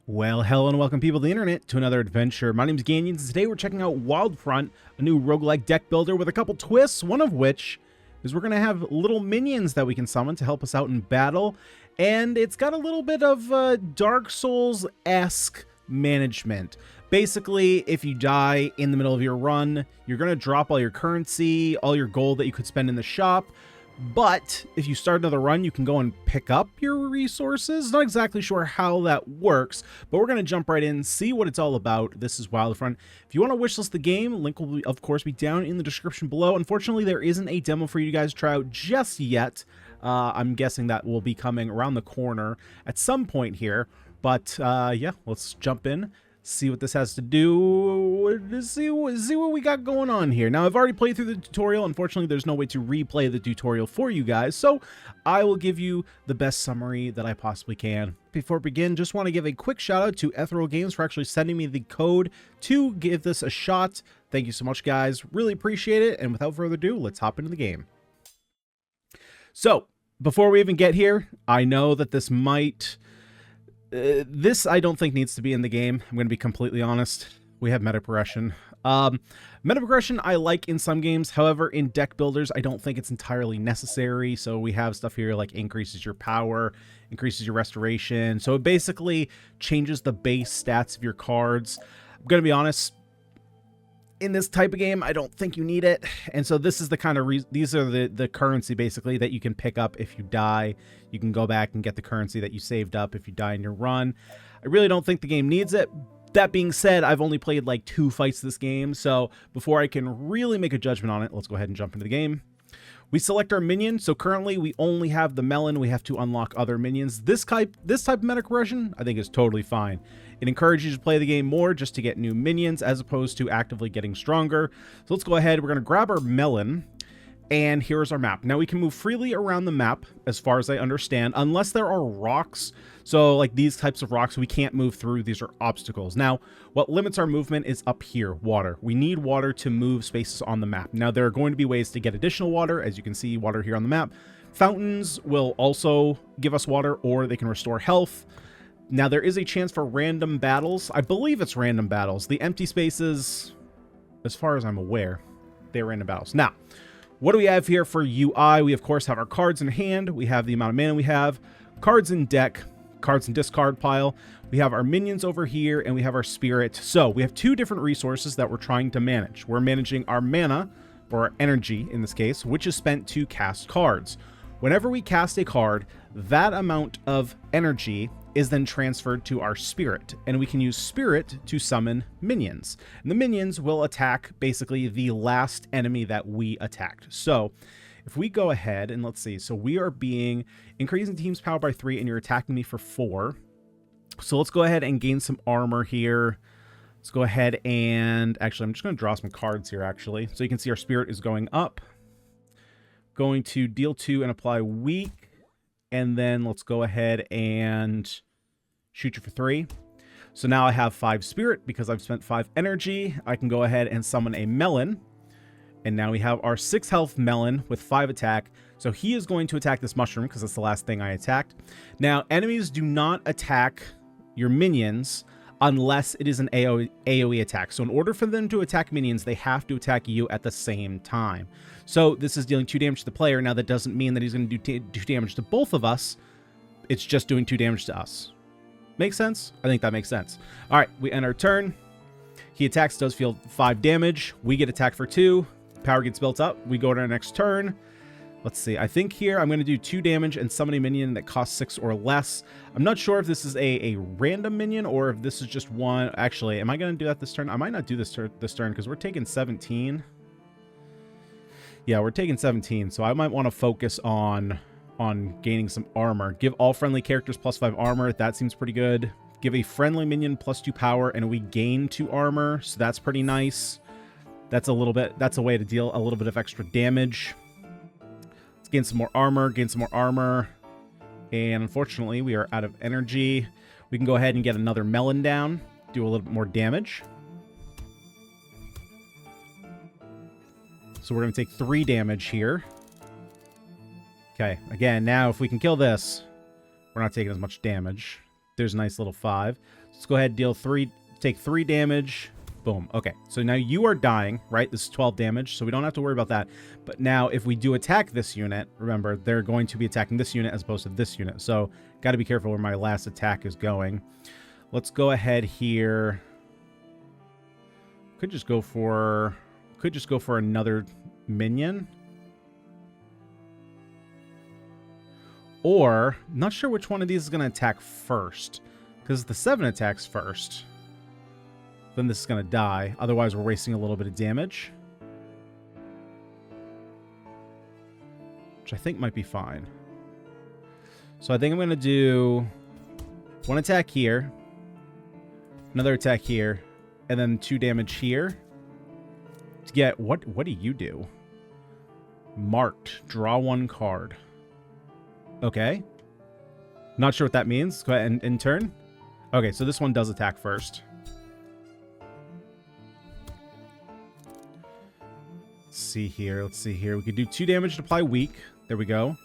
Well, hello and welcome people to the internet to another adventure. My name is Ganyonz, and today we're checking out WildFront, a new roguelike deck builder with a couple twists, one of which is we're going to have little minions that we can summon to help us out in battle, and it's got a little bit of Dark Souls-esque management. Basically, if you die in the middle of your run, you're going to drop all your currency, all your gold that you could spend in the shop. But if you start another run, you can go and pick up your resources. Not exactly sure how that works, but we're going to jump right in, see what it's all about. This is WildFront. If you want to wishlist the game, link will, of course, be down in the description below. Unfortunately, there isn't a demo for you guys to try out just yet. I'm guessing that will be coming around the corner at some point here. But yeah, let's jump in. See what this has to do, see what we got going on here. Now, I've already played through the tutorial. Unfortunately, there's no way to replay the tutorial for you guys, so I will give you the best summary that I possibly can. Before we begin, just want to give a quick shout out to Ethereal Games for actually sending me the code to give this a shot. Thank you so much, guys. Really appreciate it, and without further ado, let's hop into the game. So, before we even get here, I know that this might... this I don't think needs to be in the game. I'm going to be completely honest. We have meta progression. Meta progression I like in some games. However, in deck builders, I don't think it's entirely necessary. So we have stuff here like increases your power, increases your restoration. So it basically changes the base stats of your cards. I'm going to be honest. In this type of game, I don't think you need it. And so this is the kind of these are the currency basically that you can pick up if you die. You can go back and get the currency that you saved up if you die in your run. I really don't think the game needs it. That being said, I've only played like 2 fights this game, so before I can really make a judgment on it, let's go ahead and jump into the game. We select our minion, so currently we only have the melon. We have to unlock other minions. This type of meta progression, I think, is totally fine. It encourages you to play the game more just to get new minions as opposed to actively getting stronger. So let's go ahead. We're going to grab our melon, and here's our map. Now we can move freely around the map, as far as I understand, unless there are rocks. So like these types of rocks, we can't move through. These are obstacles. Now, what limits our movement is up here, water. We need water to move spaces on the map. Now, there are going to be ways to get additional water. As you can see, water here on the map. Fountains will also give us water, or they can restore health. Now, there is a chance for random battles. I believe it's random battles. The empty spaces, as far as I'm aware, they're random battles. Now, what do we have here for UI? We, of course, have our cards in hand. We have the amount of mana we have. Cards in deck. Cards in discard pile. We have our minions over here, and we have our spirit. So we have 2 different resources that we're trying to manage. We're managing our mana, or our energy in this case, which is spent to cast cards. Whenever we cast a card, that amount of energy is then transferred to our spirit, and we can use spirit to summon minions. And the minions will attack basically the last enemy that we attacked. So if we go ahead and let's see, so we are being increasing team's power by 3 and you're attacking me for 4. So let's go ahead and gain some armor here. Let's go ahead and actually, I'm just going to draw some cards here actually. So you can see our spirit is going up. Going to deal 2 and apply weak. And then let's go ahead and shoot you for 3. So now I have 5 spirit because I've spent 5 energy. I can go ahead and summon a melon. And now we have our 6 health melon with 5 attack. So he is going to attack this mushroom because that's the last thing I attacked. Now, enemies do not attack your minions unless it is an AoE attack. So in order for them to attack minions, they have to attack you at the same time. So this is dealing 2 damage to the player. Now, that doesn't mean that he's going to do damage to both of us. It's just doing 2 damage to us. Make sense? I think that makes sense. All right, we end our turn. He attacks, does feel 5 damage. We get attacked for 2. Power gets built up. We go to our next turn. Let's see. I think here I'm going to do 2 damage and summon a minion that costs 6 or less. I'm not sure if this is a random minion or if this is just one. Actually, am I going to do that this turn? I might not do this turn because we're taking 17. Yeah, we're taking 17. So I might want to focus on gaining some armor. Give all friendly characters +5 armor. That seems pretty good. Give a friendly minion +2 power and we gain 2 armor. So that's pretty nice. That's a way to deal a little bit of extra damage. Let's gain some more armor, And unfortunately, we are out of energy. We can go ahead and get another melon down, do a little bit more damage. So we're going to take 3 damage here. Okay, again, now if we can kill this, we're not taking as much damage. There's a nice little 5. Let's go ahead and deal 3, take 3 damage. Boom. Okay, so now you are dying, right? This is 12 damage, so we don't have to worry about that. But now if we do attack this unit, remember, they're going to be attacking this unit as opposed to this unit. So got to be careful where my last attack is going. Let's go ahead here. Could just go for another minion. Or, not sure which one of these is going to attack first. Because the 7 attacks first, then this is going to die. Otherwise, we're wasting a little bit of damage. Which I think might be fine. So I think I'm going to do 1 attack here. Another attack here. And then 2 damage here. To get... What do you do? Marked. Draw 1 card. Okay. Not sure what that means. Go ahead and turn. Okay, so this one does attack first. Let's see here. Let's see here. We could do 2 damage to apply weak. There we go.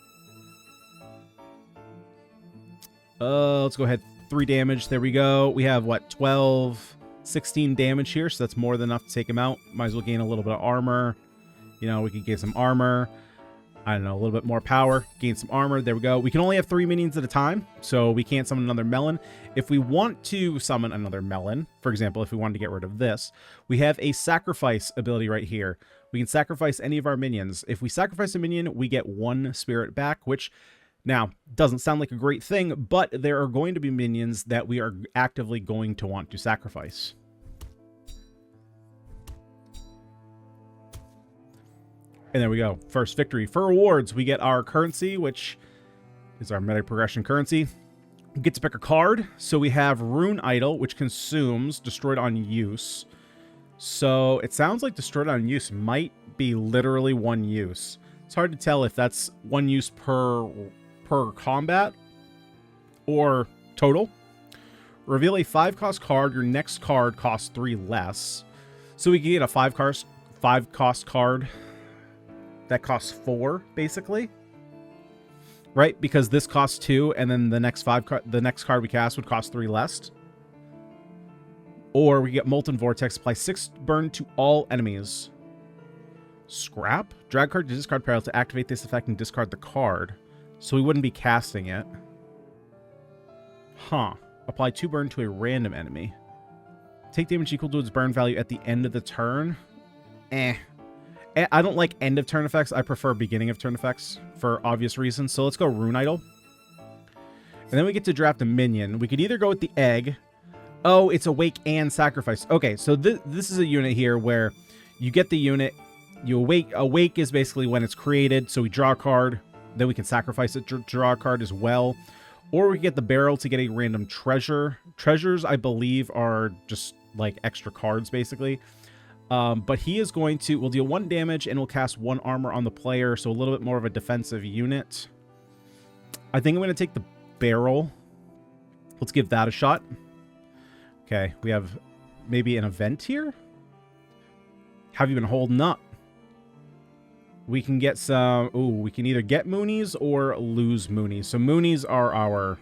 Let's go ahead. 3 damage. There we go. We have, what, 12, 16 damage here, so that's more than enough to take him out. Might as well gain a little bit of armor. You know, we could get some armor. I don't know, a little bit more power, gain some armor. There we go. We can only have 3 minions at a time, so we can't summon another melon. If we want to summon another melon, for example, if we wanted to get rid of this, we have a sacrifice ability right here. We can sacrifice any of our minions. If we sacrifice a minion, we get 1 spirit back, which now doesn't sound like a great thing, but there are going to be minions that we are actively going to want to sacrifice. And there we go. First victory. For rewards, we get our currency, which is our meta progression currency. We get to pick a card. So we have Rune Idol, which consumes destroyed on use. So it sounds like destroyed on use might be literally 1 use. It's hard to tell if that's 1 use per combat or total. Reveal a 5-cost card. Your next card costs 3 less. So we can get a 5-cost card that costs 4, basically, right? Because this costs 2, and then the next card we cast would cost 3 less. Or we get Molten Vortex, apply 6 burn to all enemies. Scrap? Drag card to discard pile to activate this effect and discard the card. So we wouldn't be casting it. Huh. Apply 2 burn to a random enemy. Take damage equal to its burn value at the end of the turn. I don't like end of turn effects. I prefer beginning of turn effects for obvious reasons. So let's go Rune Idol. And then we get to draft a minion. We could either go with the egg. Oh, it's awake and sacrifice. Okay, so this is a unit here where you get the unit. You awake. Awake is basically when it's created. So we draw a card. Then we can sacrifice it, draw a card as well. Or we get the barrel to get a random treasure. Treasures, I believe, are just like extra cards, basically. But he is going to, will deal 1 damage and will cast 1 armor on the player, so a little bit more of a defensive unit. I think I'm going to take the barrel. Let's give that a shot. Okay, we have maybe an event here. Have you been holding up? We can get some, we can either get Moonies or lose Moonies. So Moonies are our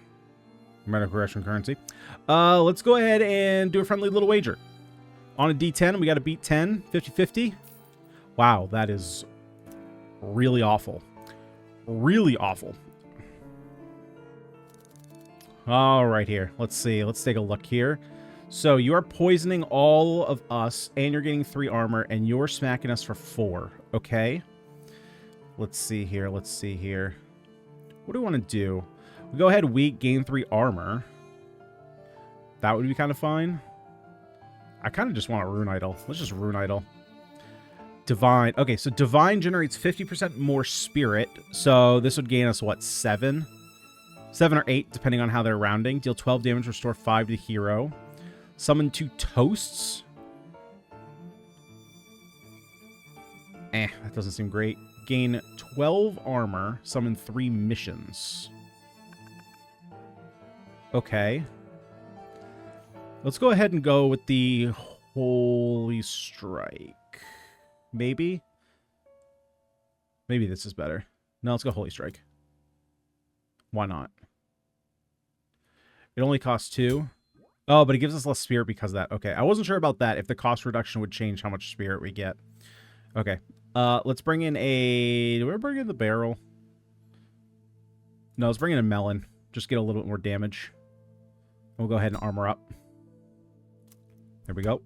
meta progression currency. Let's go ahead and do a friendly little wager. On a D10, we got to beat 10, 50-50. Wow, that is really awful. Really awful. All right, here. Let's see. Let's take a look here. So you are poisoning all of us, and you're getting 3 armor, and you're smacking us for 4. Okay. Let's see here. Let's see here. What do we want to do? We go ahead, weak, gain 3 armor. That would be kind of fine. I kind of just want a Rune Idol. Let's just Rune Idol. Divine. Okay, so Divine generates 50% more spirit. So this would gain us, what, 7? 7 or 8, depending on how they're rounding. Deal 12 damage, restore 5 to hero. Summon 2 toasts. That doesn't seem great. Gain 12 armor. Summon 3 missions. Okay. Let's go ahead and go with the Holy Strike. Maybe? Maybe this is better. No, let's go Holy Strike. Why not? It only costs 2. Oh, but it gives us less spirit because of that. Okay, I wasn't sure about that, if the cost reduction would change how much spirit we get. Okay, let's bring in a... Do we bring in the barrel? No, let's bring in a melon. Just get a little bit more damage. We'll go ahead and armor up. There we go.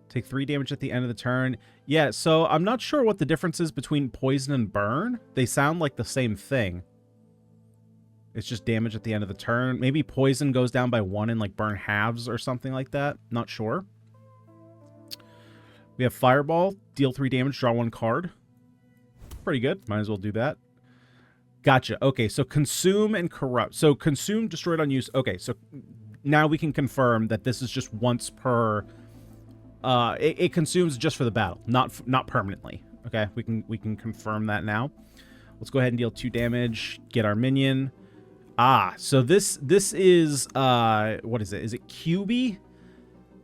Take 3 damage at the end of the turn. Yeah, so I'm not sure what the difference is between poison and burn. They sound like the same thing. It's just damage at the end of the turn. Maybe poison goes down by 1 and like burn halves or something like that. Not sure. We have Fireball. Deal 3 damage, draw 1 card. Pretty good. Might as well do that. Gotcha. Okay, so consume and corrupt. So consume, destroyed on use. Okay, so now we can confirm that this is just once per... it consumes just for the battle, not permanently. Okay, we can confirm that now. Let's go ahead and deal 2 damage. Get our minion. Ah, so this is what is it? Is it QB?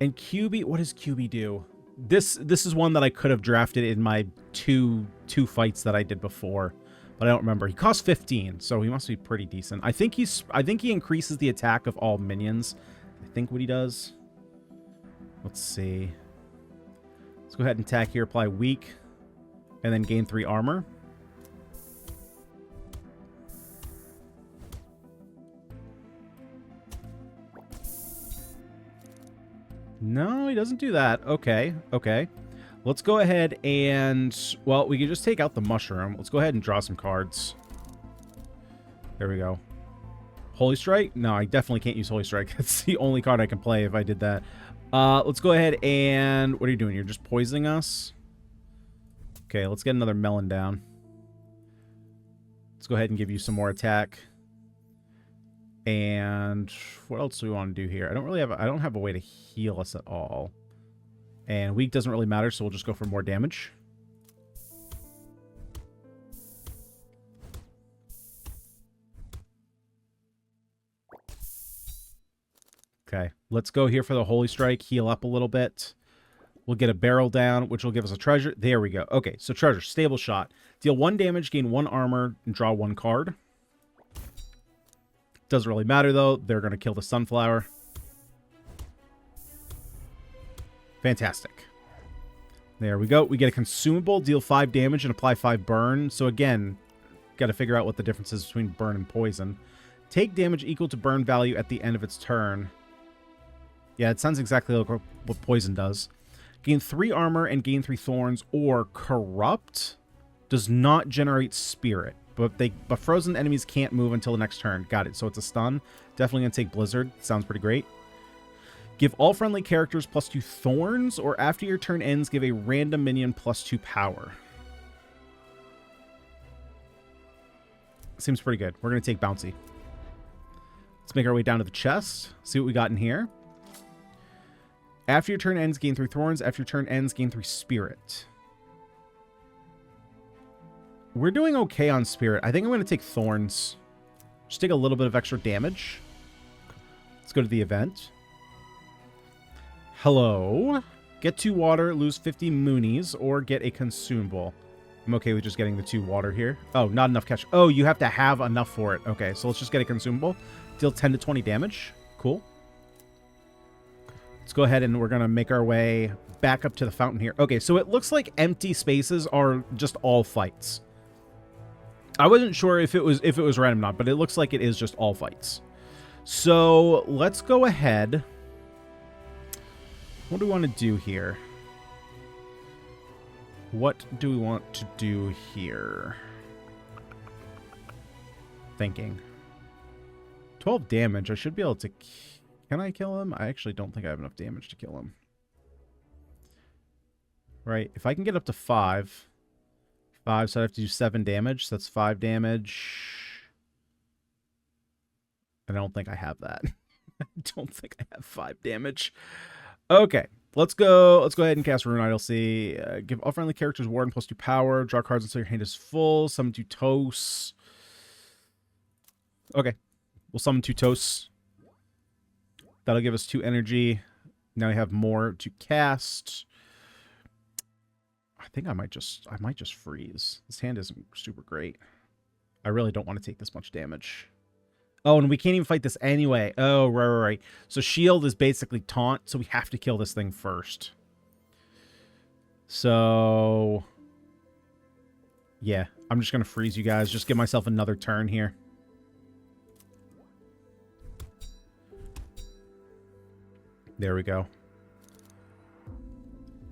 And QB, what does QB do? This is one that I could have drafted in my two fights that I did before, but I don't remember. He costs 15, so he must be pretty decent. I think he increases the attack of all minions. I think what he does. Let's see. Let's go ahead and attack here, apply weak, and then gain 3 armor. No, he doesn't do that. Okay, okay. Let's go ahead and... Well, we can just take out the mushroom. Let's go ahead and draw some cards. There we go. Holy Strike? No, I definitely can't use Holy Strike. That's the only card I can play if I did that. Let's go ahead and... What are you doing? You're just poisoning us? Okay, let's get another melon down. Let's go ahead and give you some more attack. And what else do we want to do here? I don't have a way to heal us at all. And weak doesn't really matter, so we'll just go for more damage. Okay, let's go here for the Holy Strike, heal up a little bit. We'll get a barrel down, which will give us a treasure. There we go. Okay, so treasure, stable shot. Deal 1 damage, gain 1 armor, and draw 1 card. Doesn't really matter, though. They're going to kill the sunflower. Fantastic. There we go. We get a consumable, deal 5 damage, and apply 5 burn. So again, got to figure out what the difference is between burn and poison. Take damage equal to burn value at the end of its turn. Yeah, it sounds exactly like what poison does. Gain 3 armor and gain 3 thorns, or corrupt does not generate spirit. But frozen enemies can't move until the next turn. Got it. So it's a stun. Definitely going to take Blizzard. Sounds pretty great. Give all friendly characters +2 thorns, or after your turn ends, give a random minion +2 power. Seems pretty good. We're going to take Bouncy. Let's make our way down to the chest. See what we got in here. After your turn ends, gain 3 thorns. After your turn ends, gain 3 spirit. We're doing okay on spirit. I think I'm going to take thorns. Just take a little bit of extra damage. Let's go to the event. Hello. Get 2 water, lose 50 moonies, or get a consumable. I'm okay with just getting the 2 water here. Oh, not enough catch. Oh, you have to have enough for it. Okay, so let's just get a consumable. Deal 10 to 20 damage. Cool. Let's go ahead and we're going to make our way back up to the fountain here. Okay, so it looks like empty spaces are just all fights. I wasn't sure if it was random or not, but it looks like it is just all fights. So let's go ahead. What do we want to do here? What do we want to do here? Thinking. 12 damage. I should be able to... Can I kill him? I actually don't think I have enough damage to kill him. Right. If I can get up to 5... 5, so I have to do 7 damage. So that's 5 damage. I don't think I have that. I don't think I have 5 damage. Okay, let's go ahead and cast Rune Idolcy. Give all friendly characters Warden +2 power. Draw cards until your hand is full. Summon 2 toasts. Okay, we'll summon 2 toasts. That'll give us 2 energy. Now we have more to cast. I think I might just freeze. This hand isn't super great. I really don't want to take this much damage. Oh, and we can't even fight this anyway. Oh, right. So shield is basically taunt, so we have to kill this thing first. So, yeah, I'm just going to freeze you guys. Just give myself another turn here. There we go.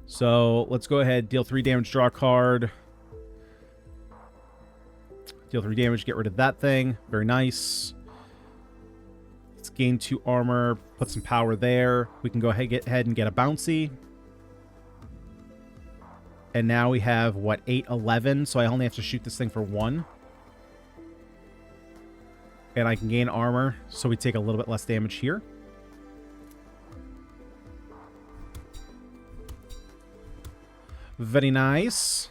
So, let's go ahead, deal 3 damage, draw a card. Deal 3 damage, get rid of that thing. Very nice. Let's gain 2 armor, put some power there. We can go ahead and get a bouncy. And now we have, what, 8, 11, so I only have to shoot this thing for 1. And I can gain armor, so we take a little bit less damage here. Very nice.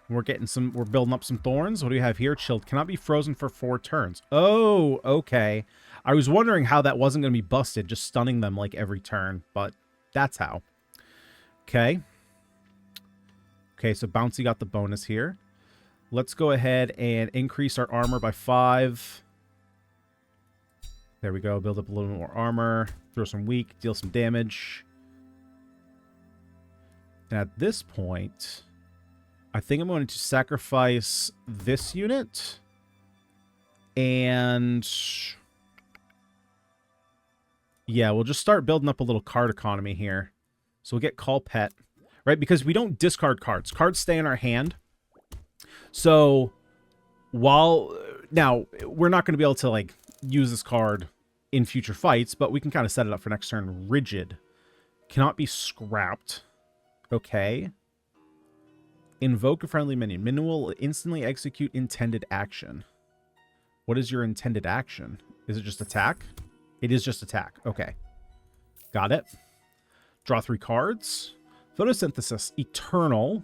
We're building up some thorns. What do we have here? Chilled. Cannot be frozen for 4 turns. Oh, okay. I was wondering how that wasn't going to be busted, just stunning them like every turn, but that's how. Okay. Okay, so Bouncy got the bonus here. Let's go ahead and increase our armor by 5. There we go. Build up a little bit more armor. Throw some weak. Deal some damage. And at this point, I think I'm going to sacrifice this unit. And yeah, we'll just start building up a little card economy here. So we'll get Call Pet, right? Because we don't discard cards. Cards stay in our hand. So now, we're not going to be able to, like, use this card in future fights, but we can kind of set it up for next turn. Rigid. Cannot be scrapped. Okay. Invoke a friendly minion. Minion will instantly execute intended action. What is your intended action? Is it just attack? It is just attack. Okay. Got it. Draw 3 cards. Photosynthesis. Eternal.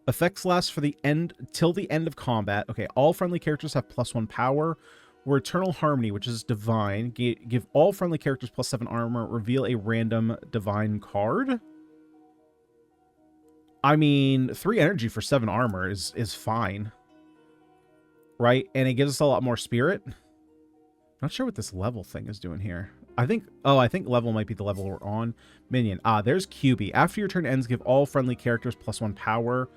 Effects last for the end till the end of combat. Okay, all friendly characters have +1 power. Or Eternal Harmony, which is divine. Give all friendly characters +7 armor. Reveal a random divine card. I mean, 3 energy for 7 armor is fine. Right? And it gives us a lot more spirit. Not sure what this level thing is doing here. I think level might be the level we're on. Minion. There's QB. After your turn ends, give all friendly characters +1 power.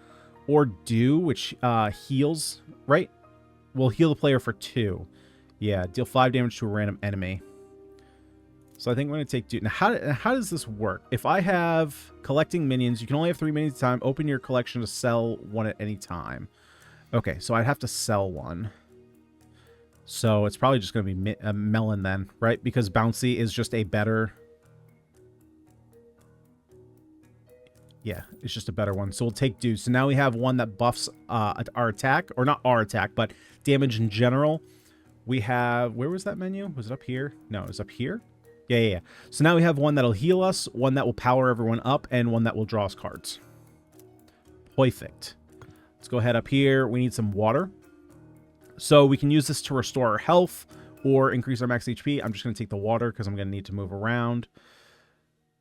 Or Do, which heals, right? Will heal the player for 2. Yeah, deal 5 damage to a random enemy. So I think I'm going to take 2. Now, how does this work? If I have collecting minions, you can only have 3 minions at a time. Open your collection to sell 1 at any time. Okay, so I'd have to sell 1. So it's probably just going to be a melon then, right? Because Bouncy is just a better... Yeah, it's just a better one. So we'll take Do. So now we have one that buffs our attack. Or not our attack, but damage in general. We have... Where was that menu? Was it up here? No, it was up here. Yeah. So now we have one that'll heal us, one that will power everyone up, and one that will draw us cards. Perfect. Let's go ahead up here. We need some water. So we can use this to restore our health or increase our max HP. I'm just going to take the water because I'm going to need to move around.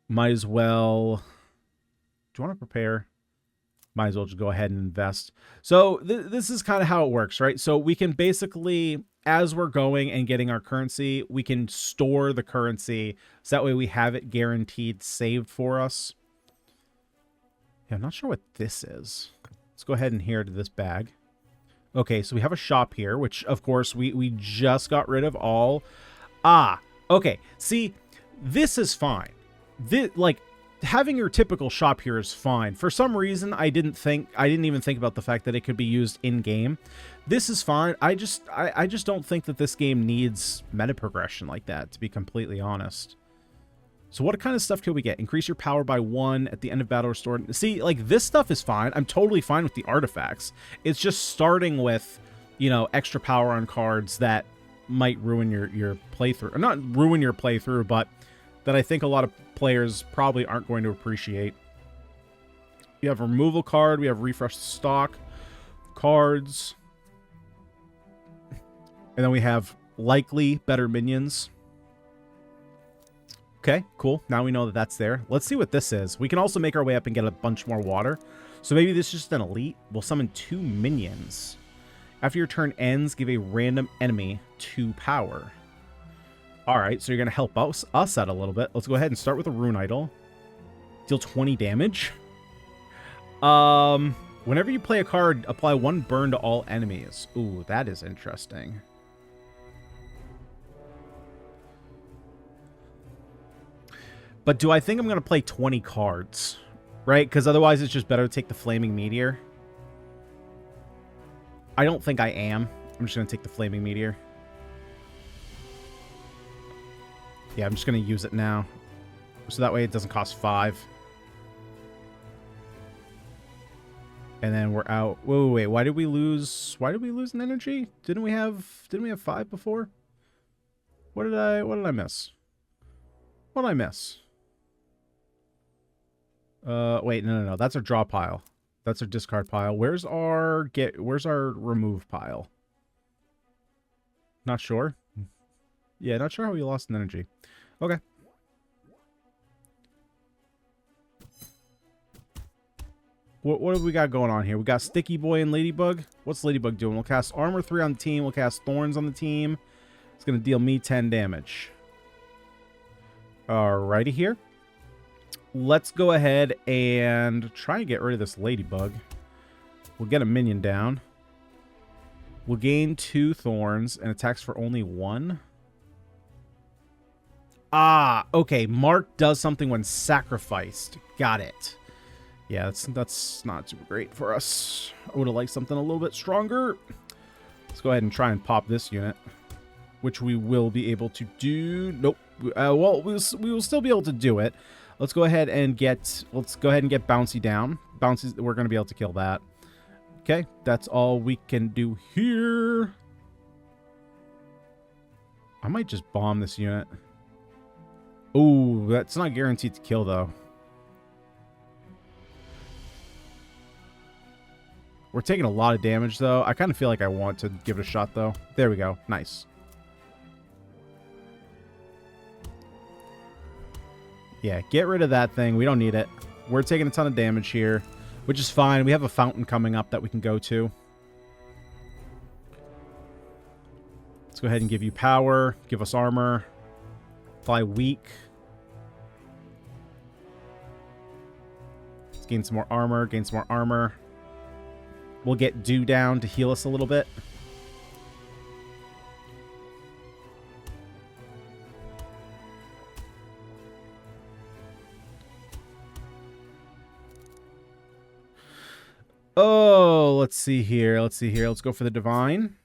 Might as well... Do you want to prepare? Might as well just go ahead and invest. So this is kind of how it works, right? So we can basically, as we're going and getting our currency, we can store the currency. So that way we have it guaranteed saved for us. Yeah, I'm not sure what this is. Let's go ahead and here to this bag. Okay, so we have a shop here, which, of course, we just got rid of all. Okay. See, this is fine. Having your typical shop here is fine. For some reason, I didn't even think about the fact that it could be used in-game. This is fine. I just don't think that this game needs meta progression like that, to be completely honest. So what kind of stuff can we get? Increase your power by 1 at the end of battle restored. See, like, this stuff is fine. I'm totally fine with the artifacts. It's just starting with, you know, extra power on cards that might ruin your playthrough. Or not ruin your playthrough, but that I think a lot of players probably aren't going to appreciate. We have removal card. We have refresh stock cards. And then we have likely better minions. Okay, cool. Now we know that that's there. Let's see what this is. We can also make our way up and get a bunch more water. So maybe this is just an elite. We'll summon 2 minions. After your turn ends, give a random enemy 2 power. Alright, so you're going to help us out a little bit. Let's go ahead and start with a Rune Idol. Deal 20 damage. Whenever you play a card, apply 1 burn to all enemies. Ooh, that is interesting. But do I think I'm going to play 20 cards? Right? Because otherwise it's just better to take the Flaming Meteor. I don't think I am. I'm just going to take the Flaming Meteor. Yeah, I'm just going to use it now. So that way it doesn't cost 5. And then we're out. Whoa, wait, why did we lose an energy? Didn't we have 5 before? What did I miss? What did I miss? Wait, no. That's our draw pile. That's our discard pile. Where's our remove pile? Not sure. Yeah, not sure how we lost an energy. Okay. What have we got going on here? We got Sticky Boy and Ladybug. What's Ladybug doing? We'll cast Armor 3 on the team. We'll cast Thorns on the team. It's going to deal me 10 damage. Alrighty here. Let's go ahead and try and get rid of this Ladybug. We'll get a minion down. We'll gain 2 Thorns and attacks for only 1. Ah, okay. Mark does something when sacrificed. Got it. Yeah, that's not super great for us. I would have liked something a little bit stronger. Let's go ahead and try and pop this unit, which we will be able to do. Nope. Well, we will still be able to do it. Let's go ahead and get Bouncy down. Bouncy, we're going to be able to kill that. Okay, that's all we can do here. I might just bomb this unit. Ooh, that's not guaranteed to kill though. We're taking a lot of damage, though. I kind of feel like I want to give it a shot, though. There we go. Nice. Yeah, get rid of that thing. We don't need it. We're taking a ton of damage here, which is fine. We have a fountain coming up that we can go to. Let's go ahead and give you power. Give us armor. Fly weak. Let's gain some more armor. Gain some more armor. We'll get Dew down to heal us a little bit. Oh, let's see here. Let's go for the Divine.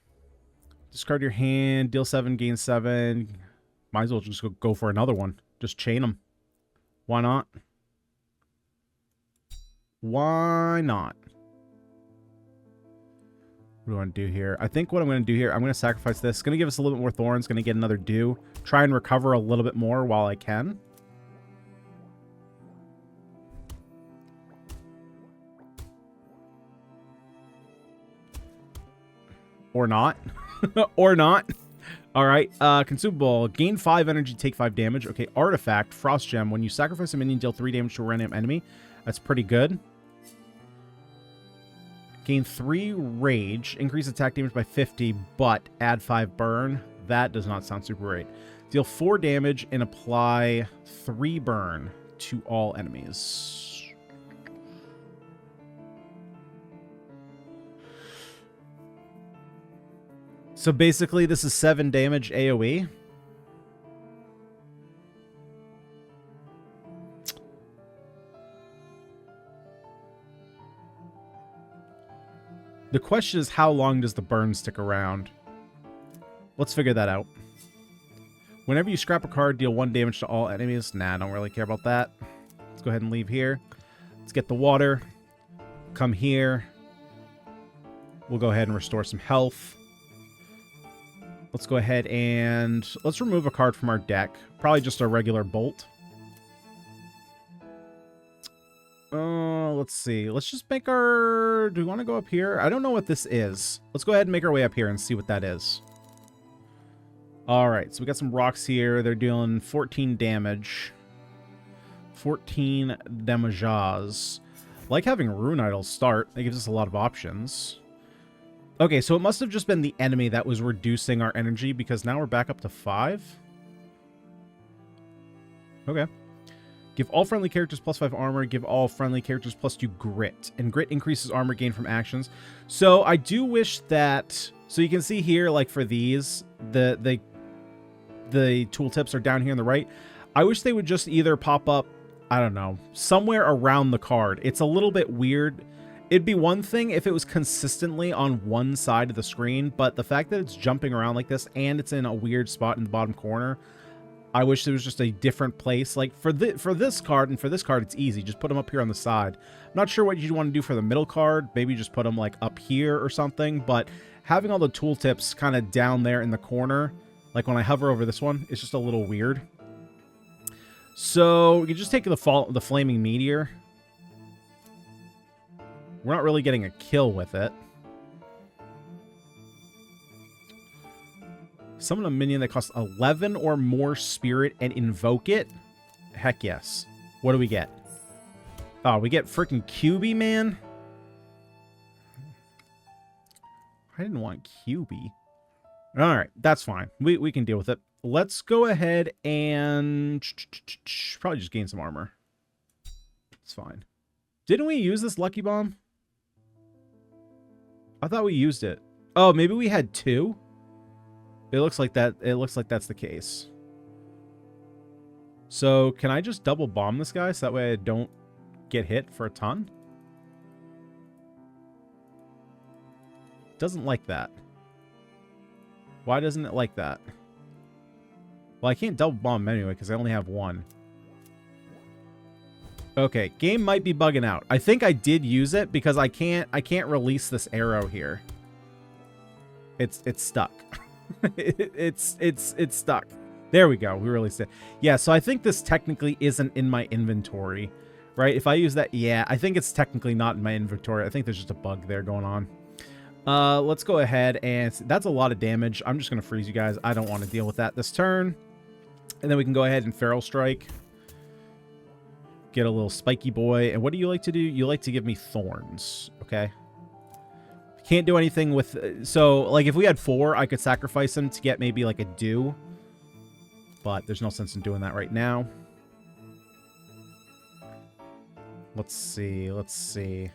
Discard your hand. Deal 7, gain 7. Might as well just go for another one. Just chain them. Why not? Why not? What do I want to do here? I think what I'm going to do here, I'm going to sacrifice this. It's going to give us a little bit more Thorns. Going to get another Dew. Try and recover a little bit more while I can. Or not. Or not. Alright. Consumable. Gain 5 energy, take 5 damage. Okay, Artifact. Frost Gem. When you sacrifice a minion, deal 3 damage to a random enemy. That's pretty good. Gain 3 rage, increase attack damage by 50, but add 5 burn. That does not sound super great. Deal 4 damage and apply 3 burn to all enemies. So basically this is 7 damage AoE. The question is, how long does the burn stick around? Let's figure that out. Whenever you scrap a card, deal 1 damage to all enemies. Nah, I don't really care about that. Let's go ahead and leave here. Let's get the water. Come here. We'll go ahead and restore some health. Let's go ahead and let's remove a card from our deck. Probably just a regular bolt. Let's see. Let's just make our... Do we want to go up here? I don't know what this is. Let's go ahead and make our way up here and see what that is. Alright, so we got some rocks here. They're dealing 14 damage. 14 damages. Like having Rune Idol start. That gives us a lot of options. Okay, so it must have just been the enemy that was reducing our energy, because now we're back up to 5. Okay. Give all friendly characters +5 armor. Give all friendly characters +2 grit. And grit increases armor gain from actions. So I do wish that... So you can see here, like for these, the tooltips are down here on the right. I wish they would just either pop up, I don't know, somewhere around the card. It's a little bit weird. It'd be one thing if it was consistently on one side of the screen, but the fact that it's jumping around like this and it's in a weird spot in the bottom corner, I wish there was just a different place. Like for this card and for this card, it's easy. Just put them up here on the side. I'm not sure what you'd want to do for the middle card. Maybe just put them like up here or something, but having all the tooltips kind of down there in the corner, like when I hover over this one, it's just a little weird. So you just take the flaming meteor. We're not really getting a kill with it. Summon a minion that costs 11 or more spirit and invoke it. Heck yes. What do we get? Oh, we get freaking QB, man. I didn't want QB. All right, that's fine. We can deal with it. Let's go ahead and probably just gain some armor. It's fine. Didn't we use this lucky bomb? I thought we used it. Oh, maybe we had 2. It looks like that. It looks like that's the case. So can I just double bomb this guy so that way I don't get hit for a ton? Doesn't like that. Why doesn't it like that? Well, I can't double bomb anyway because I only have 1. Okay, game might be bugging out. I think I did use it because I can't release this arrow here. It's stuck. it's stuck. There we go. We released it. Yeah, so I think this technically isn't in my inventory, right? If I use that, yeah, I think it's technically not in my inventory. I think there's just a bug there going on. Let's go ahead and... That's a lot of damage. I'm just going to freeze you guys. I don't want to deal with that this turn. And then we can go ahead and Feral Strike. Get a little spiky boy. And what do you like to do? You like to give me thorns. Okay. Can't do anything with... So, like, if we had 4, I could sacrifice him to get maybe, like, a dew. But there's no sense in doing that right now. Let's see. Let's see.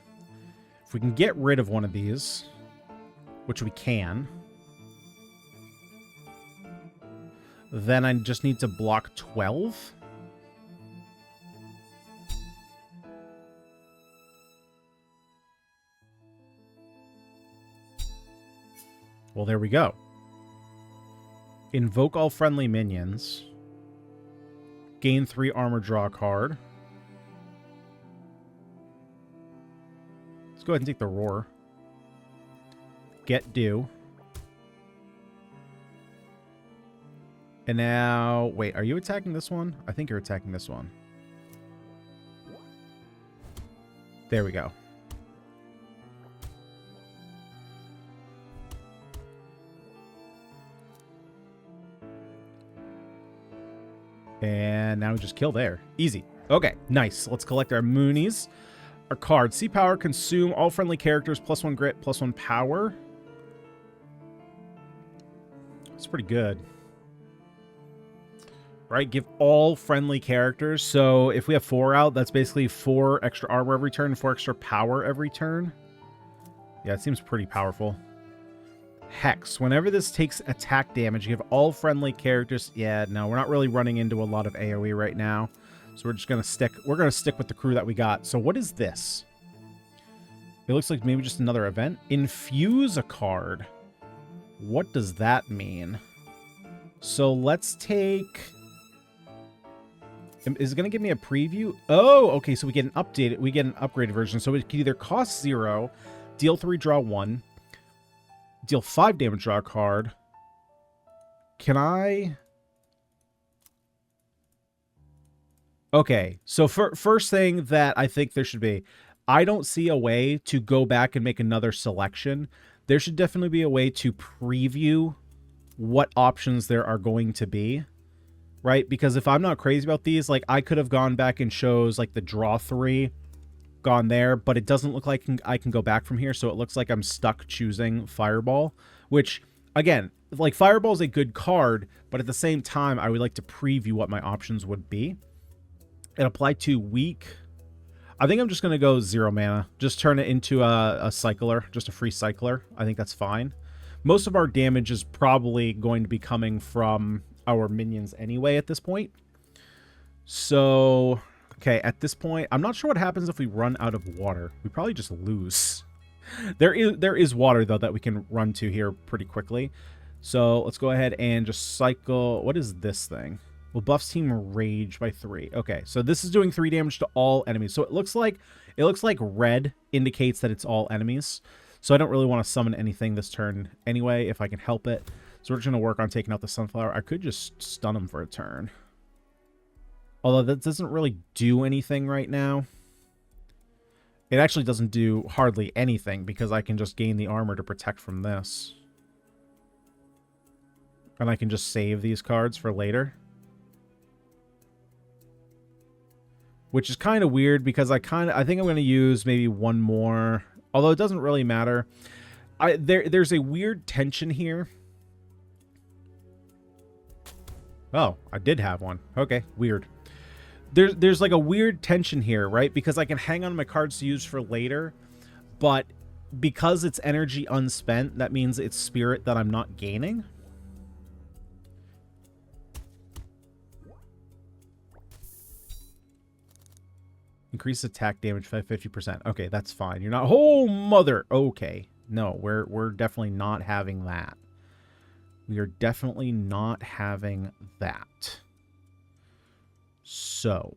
If we can get rid of one of these, which we can, then I just need to block 12. Well, there we go. Invoke all friendly minions. Gain 3 armor, draw a card. Let's go ahead and take the roar. Get dew. And now, wait, are you attacking this one? I think you're attacking this one. There we go. And now we just kill there. Easy. Okay, nice. Let's collect our moonies. Our cards. Sea Power, consume all friendly characters, +1 grit, +1 power. That's pretty good. Right, give all friendly characters. So if we have 4 out, that's basically 4 extra armor every turn, 4 extra power every turn. Yeah, it seems pretty powerful. Hex. Whenever this takes attack damage, give all friendly characters... Yeah, no, we're not really running into a lot of AoE right now. So we're just going to stick... We're going to stick with the crew that we got. So what is this? It looks like maybe just another event. Infuse a card. What does that mean? So let's take... Is it going to give me a preview? Oh, okay, so we get an updated... We get an upgraded version. So it can either cost 0, deal 3, draw 1... Deal 5 damage, draw a card. Can I... Okay, so first thing that I think there should be, I don't see a way to go back and make another selection. There should definitely be a way to preview what options there are going to be, right? Because if I'm not crazy about these, like I could have gone back and chose like the draw 3 gone there, but it doesn't look like I can go back from here, so it looks like I'm stuck choosing Fireball, which, again, like, Fireball is a good card, but at the same time, I would like to preview what my options would be. It applied to weak. I think I'm just going to go 0 mana. Just turn it into a cycler, just a free cycler. I think that's fine. Most of our damage is probably going to be coming from our minions anyway at this point. So, okay, at this point, I'm not sure what happens if we run out of water. We probably just lose. There is water, though, that we can run to here pretty quickly. So let's go ahead and just cycle. What is this thing? Well, buffs team rage by 3. Okay, so this is doing 3 damage to all enemies. So it looks like red indicates that it's all enemies. So I don't really want to summon anything this turn anyway, if I can help it. So we're just going to work on taking out the Sunflower. I could just stun him for a turn. Although that doesn't really do anything right now. It actually doesn't do hardly anything because I can just gain the armor to protect from this. And I can just save these cards for later. Which is kind of weird because I think I'm going to use maybe one more. Although it doesn't really matter. There's a weird tension here. Oh, I did have one. Okay, weird. There's like a weird tension here, right? Because I can hang on my cards to use for later, but because it's energy unspent, that means it's spirit that I'm not gaining. Increase attack damage by 50%. Okay, that's fine. You're not... Oh, mother! Okay. No, we're definitely not having that. We are definitely not having that. So,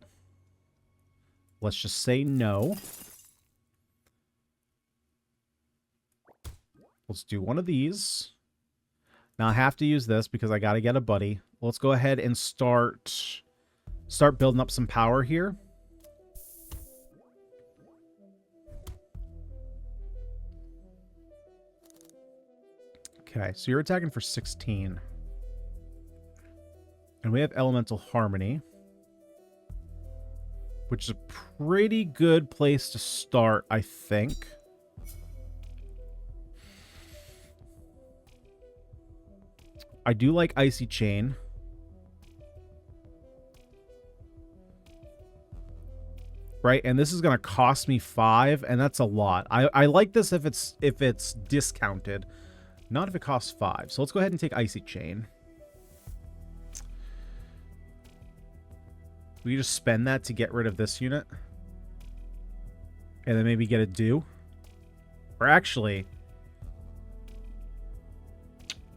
let's just say no. Let's do one of these. Now I have to use this because I got to get a buddy. Let's go ahead and start building up some power here. Okay, so you're attacking for 16. And we have Elemental Harmony, which is a pretty good place to start, I think. I do like Icy Chain. Right, and this is going to cost me 5, and that's a lot. I like this if it's discounted, not if it costs 5. So let's go ahead and take Icy Chain. We just spend that to get rid of this unit. And then maybe get a do. Or actually...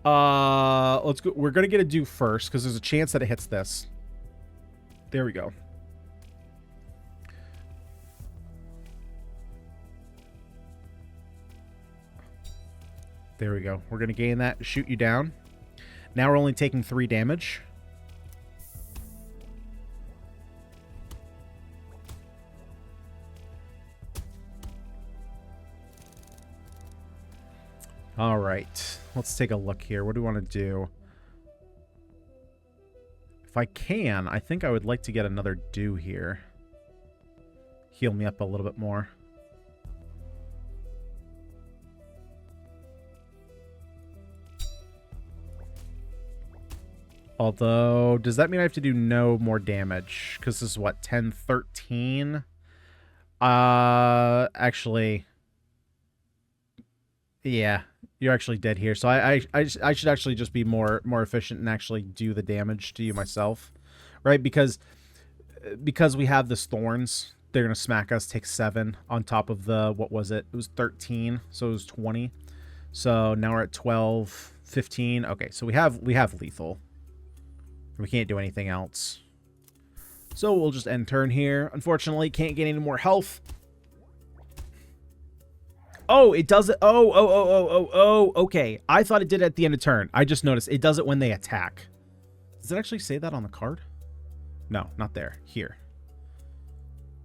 let's go. We're going to get a do first, because there's a chance that it hits this. There we go. There we go. We're going to gain that, shoot you down. Now we're only taking 3 damage. All right. Let's take a look here. What do we want to do? If I can, I think I would like to get another do here. Heal me up a little bit more. Although, does that mean I have to do no more damage? Because this is what, 10, 13? Actually, yeah, you're actually dead here. So I should actually just be more efficient and actually do the damage to you myself, right? Because we have this thorns, they're gonna smack us. Take 7 on top of the, what was it? It was 13, so it was 20. So now we're at 12, 15. Okay, so we have lethal. We can't do anything else. So we'll just end turn here. Unfortunately, can't get any more health. Oh, it does it. Oh, okay. I thought it did it at the end of turn. I just noticed it does it when they attack. Does it actually say that on the card? No, not there. Here.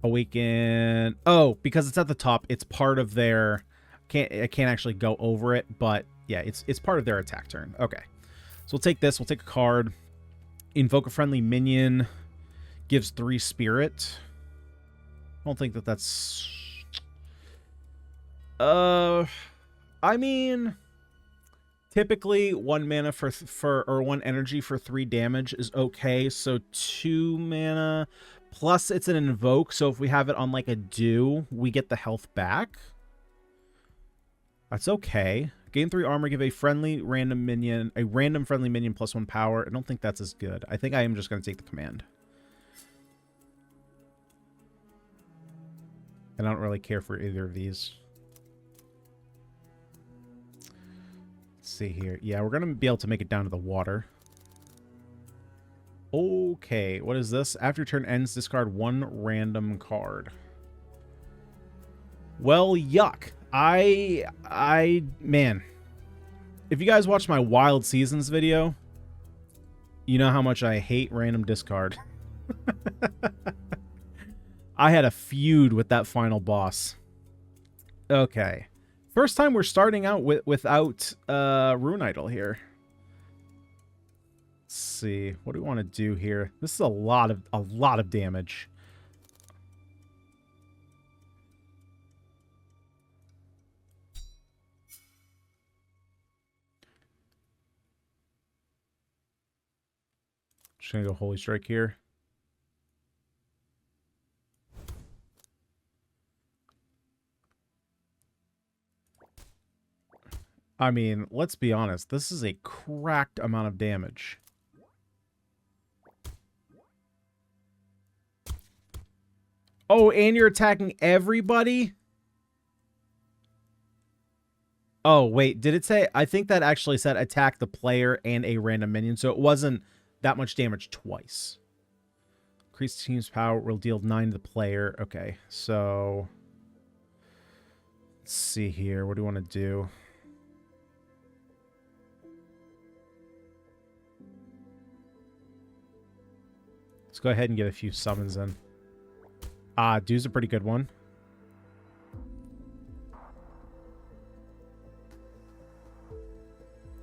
Awaken. Oh, because it's at the top. It's part of their... I can't actually go over it, but yeah, it's part of their attack turn. Okay. So we'll take this. We'll take a card. Invoke a friendly minion. Gives 3 spirit. I don't think that's... I mean, typically 1 mana or 1 energy for 3 damage is okay. So 2 mana plus it's an invoke. So if we have it on like a do, we get the health back. That's okay. Gain 3 armor, give a random friendly minion plus 1 power. I don't think that's as good. I think I am just going to take the command. And I don't really care for either of these. Let's see here. Yeah, we're going to be able to make it down to the water. Okay, what is this? After your turn ends, discard 1 random card. Well, yuck. Man, if you guys watch my Wild Seasons video, you know how much I hate random discard. I had a feud with that final boss. Okay. First time we're starting out without Rune Idol here. Let's see. What do we want to do here? This is a lot of damage. Just gonna go Holy Strike here. I mean, let's be honest. This is a cracked amount of damage. Oh, and you're attacking everybody? Oh, wait. Did it say? I think that actually said attack the player and a random minion. So it wasn't that much damage twice. Increase team's power will deal 9 to the player. Okay, so let's see here. What do we want to do? Let's go ahead and get a few summons in. Dude's a pretty good one.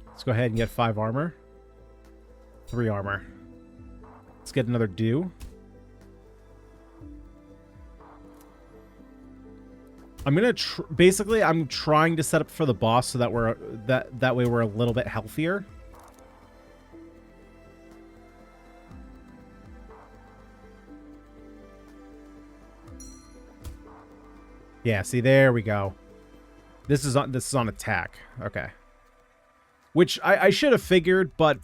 Let's go ahead and get 5 armor. 3 armor. Let's get another do. I'm gonna basically I'm trying to set up for the boss so that we're that way we're a little bit healthier. Yeah, see, there we go. This is on attack. Okay. Which I should have figured, but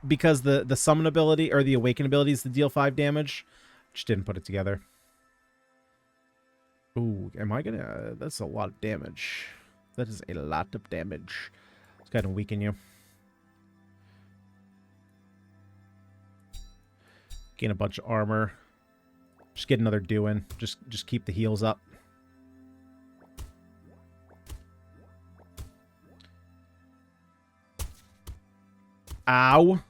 because the summon ability or the awaken ability is to deal 5 damage, just didn't put it together. Ooh, am I gonna... That's a lot of damage. That is a lot of damage. Let's go ahead and weaken you. Gain a bunch of armor. Just get another do in. Just keep the heals up. Ow.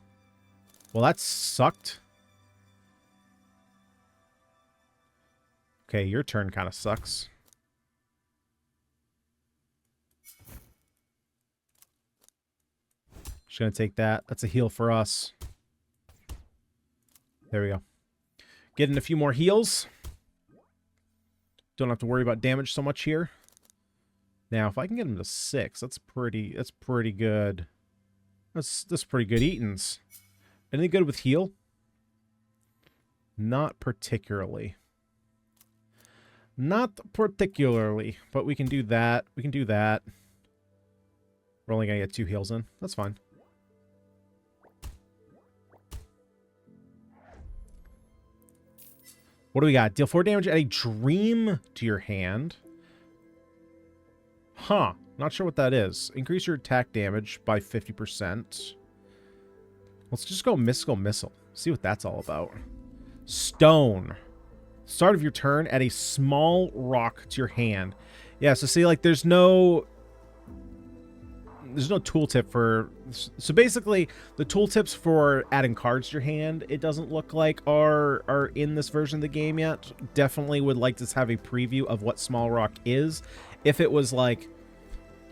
Well, that sucked. Okay, your turn kind of sucks. Just gonna take that. That's a heal for us. There we go. Getting a few more heals. Don't have to worry about damage so much here. Now, if I can get him to 6, that's pretty good. That's pretty good eatins. Anything good with heal? Not particularly. Not particularly, but we can do that. We can do that. We're only going to get 2 heals in. That's fine. What do we got? Deal 4 damage at a dream to your hand. Huh. Not sure what that is. Increase your attack damage by 50%. Let's just go Mystical Missile. See what that's all about. Stone. Start of your turn, add a small rock to your hand. Yeah, so see, like, there's no tooltip for... So basically, the tooltips for adding cards to your hand, it doesn't look like are in this version of the game yet. Definitely would like to have a preview of what small rock is. If it was like...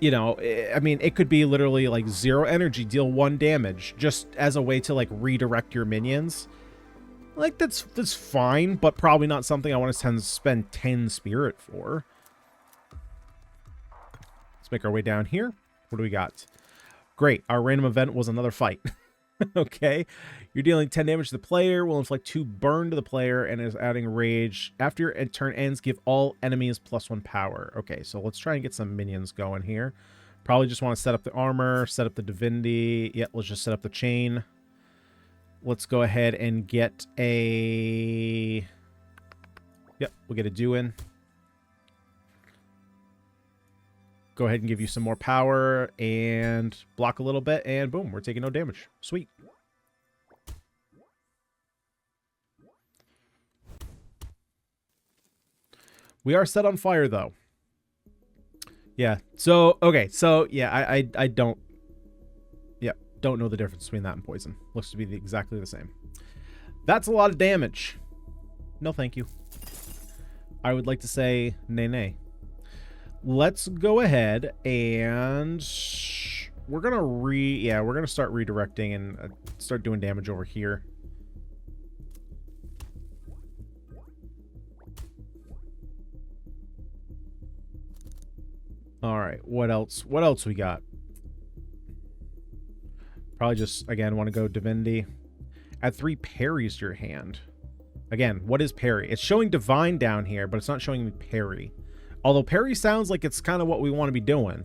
You know, I mean, it could be literally like 0 energy, deal 1 damage, just as a way to like redirect your minions. Like that's fine, but probably not something I want to spend 10 spirit for. make our way down here. What do we got? Great. Our random event was another fight. Okay. You're dealing 10 damage to the player, will inflict 2 burn to the player, and is adding rage. After your turn ends, give all enemies +1 power. Okay, so let's try and get some minions going here. Probably just want to set up the armor, set up the divinity. Yeah, let's just set up the chain. Let's go ahead and get a... Yep, we'll get a do in. Go ahead and give you some more power and block a little bit, and boom, we're taking no damage. Sweet. We are set on fire, though. Yeah, so, okay, so, yeah, I don't... Yeah, don't know the difference between that and poison. Looks to be exactly the same. That's a lot of damage. No, thank you. I would like to say nay, nay. Let's go ahead and we're gonna start redirecting and start doing damage over here. All right, what else? What else we got? Probably just, again, want to go divinity. Add 3 parries to your hand. Again, what is parry? It's showing divine down here, but it's not showing me parry. Although parry sounds like it's kind of what we want to be doing.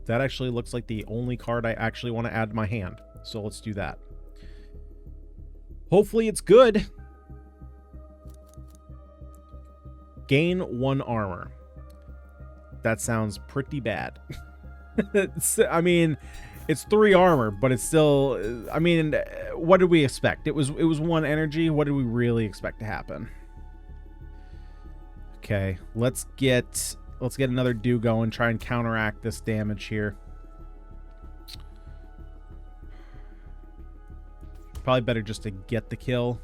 That actually looks like the only card I actually want to add to my hand. So let's do that. Hopefully it's good. Gain 1 armor. That sounds pretty bad. I mean, it's 3 armor, but it's still... I mean, what did we expect? It was 1 energy. What did we really expect to happen? Okay, let's get another do going, try and counteract this damage here. Probably better just to get the kill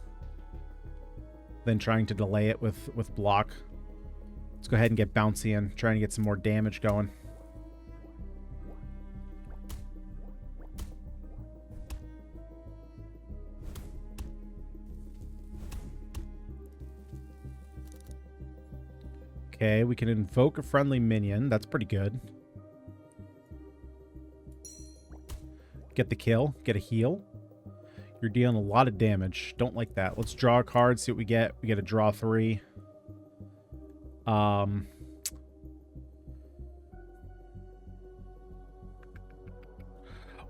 than trying to delay it with block. Let's go ahead and get bouncy and trying to get some more damage going. Okay, we can invoke a friendly minion. That's pretty good. Get the kill. Get a heal. You're dealing a lot of damage. Don't like that. Let's draw a card, see what we get. We get a draw 3.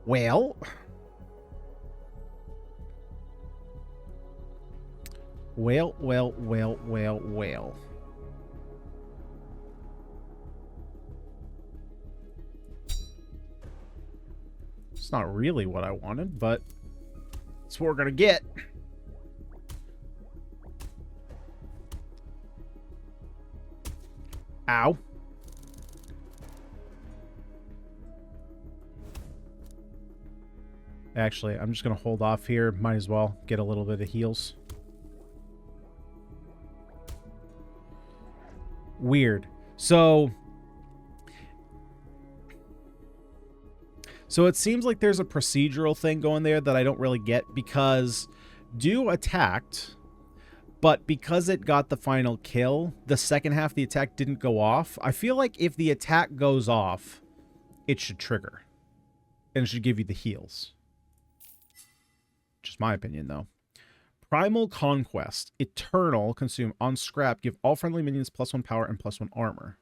Well. Well. It's not really what I wanted, but it's what we're gonna get. Ow. Actually, I'm just gonna hold off here. Might as well get a little bit of heals. Weird. So it seems like there's a procedural thing going there that I don't really get, because do attacked, but because it got the final kill, the second half of the attack didn't go off. I feel like if the attack goes off, it should trigger. And it should give you the heals. Just my opinion, though. Primal Conquest. Eternal. Consume on scrap. Give all friendly minions +1 power and +1 armor.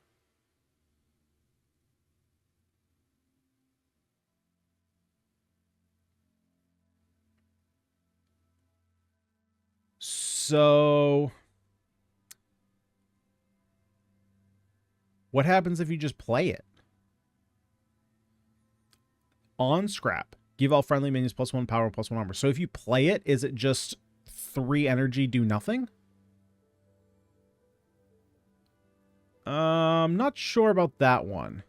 So what happens if you just play it? On scrap. Give all friendly minions +1 power, +1 armor. So if you play it, is it just 3 energy, do nothing? I'm not sure about that one.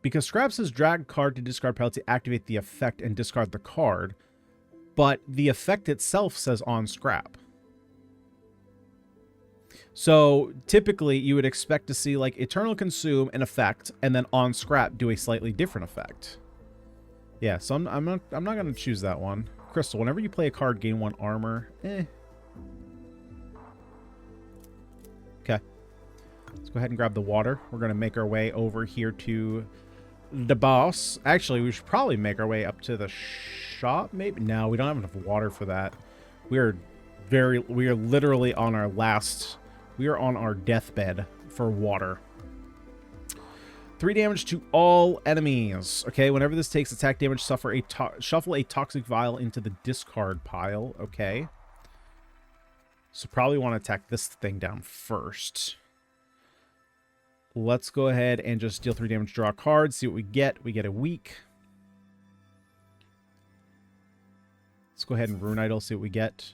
Because scrap says drag card to discard pile to activate the effect and discard the card. But the effect itself says on scrap. So typically you would expect to see like Eternal Consume an effect and then on scrap do a slightly different effect. Yeah, so I'm not going to choose that one. Crystal, whenever you play a card, gain 1 armor. Okay. Let's go ahead and grab the water. We're going to make our way over here to the boss. Actually, we should probably make our way up to the shop, maybe. No, we don't have enough water for that. We are literally on our deathbed for water. 3 damage to all enemies. Okay, whenever this takes attack damage, shuffle a toxic vial into the discard pile. Okay. So probably want to attack this thing down first. Let's go ahead and just deal 3 damage, draw a card, see what we get. We get a weak. Let's go ahead and Rune Idol, see what we get.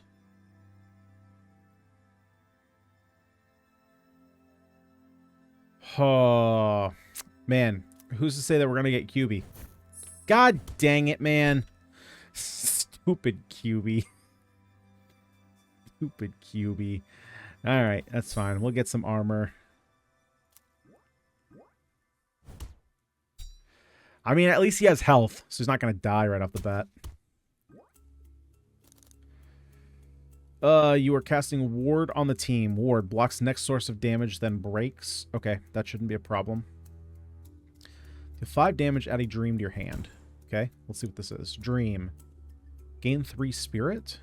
Oh, man. Who's to say that we're going to get QB? God dang it, man. Stupid QB. Stupid QB. Alright, that's fine. We'll get some armor. I mean, at least he has health, so he's not going to die right off the bat. You are casting Ward on the team. Ward blocks next source of damage, then breaks. Okay, that shouldn't be a problem. Do 5 damage, add a dream to your hand. Okay, let's see what this is. Dream. Gain 3 spirit.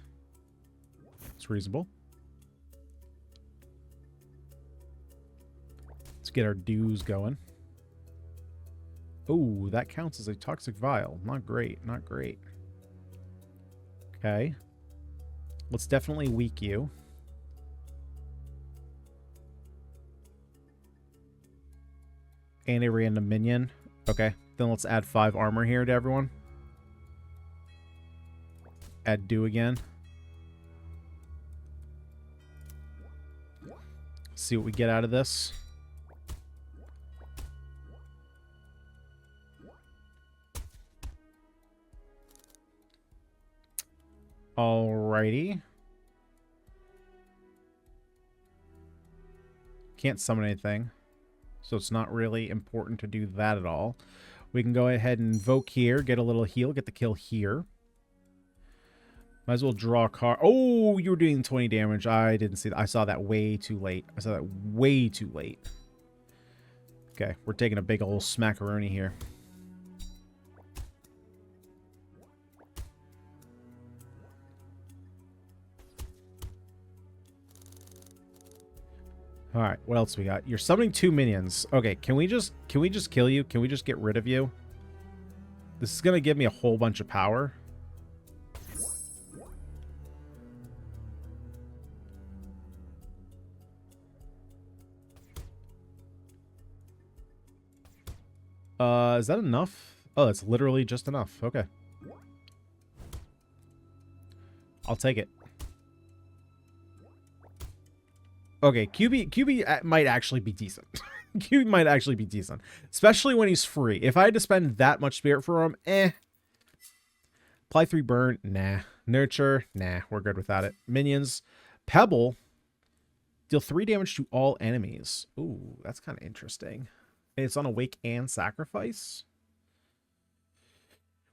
It's reasonable. Let's get our dues going. Oh, that counts as a toxic vial. Not great, not great. Okay. Let's definitely weak you. And a random minion. Okay, then let's add 5 armor here to everyone. Add do again. See what we get out of this. Alrighty. Can't summon anything, so it's not really important to do that at all. We can go ahead and invoke here, get a little heal, get the kill here. Might as well draw a card. Oh, you were doing 20 damage. I didn't see that. I saw that way too late. I saw that way too late. Okay, we're taking a big old smackaroni here. All right, what else we got? You're summoning 2 minions. Okay, can we just kill you? Can we just get rid of you? This is gonna give me a whole bunch of power. Is that enough? Oh, that's literally just enough. Okay. I'll take it. Okay, QB might actually be decent. QB might actually be decent. Especially when he's free. If I had to spend that much spirit for him, eh. Apply 3 burn, nah. Nurture, nah. We're good without it. Minions. Pebble. Deal 3 damage to all enemies. Ooh, that's kind of interesting. It's on Awake and Sacrifice.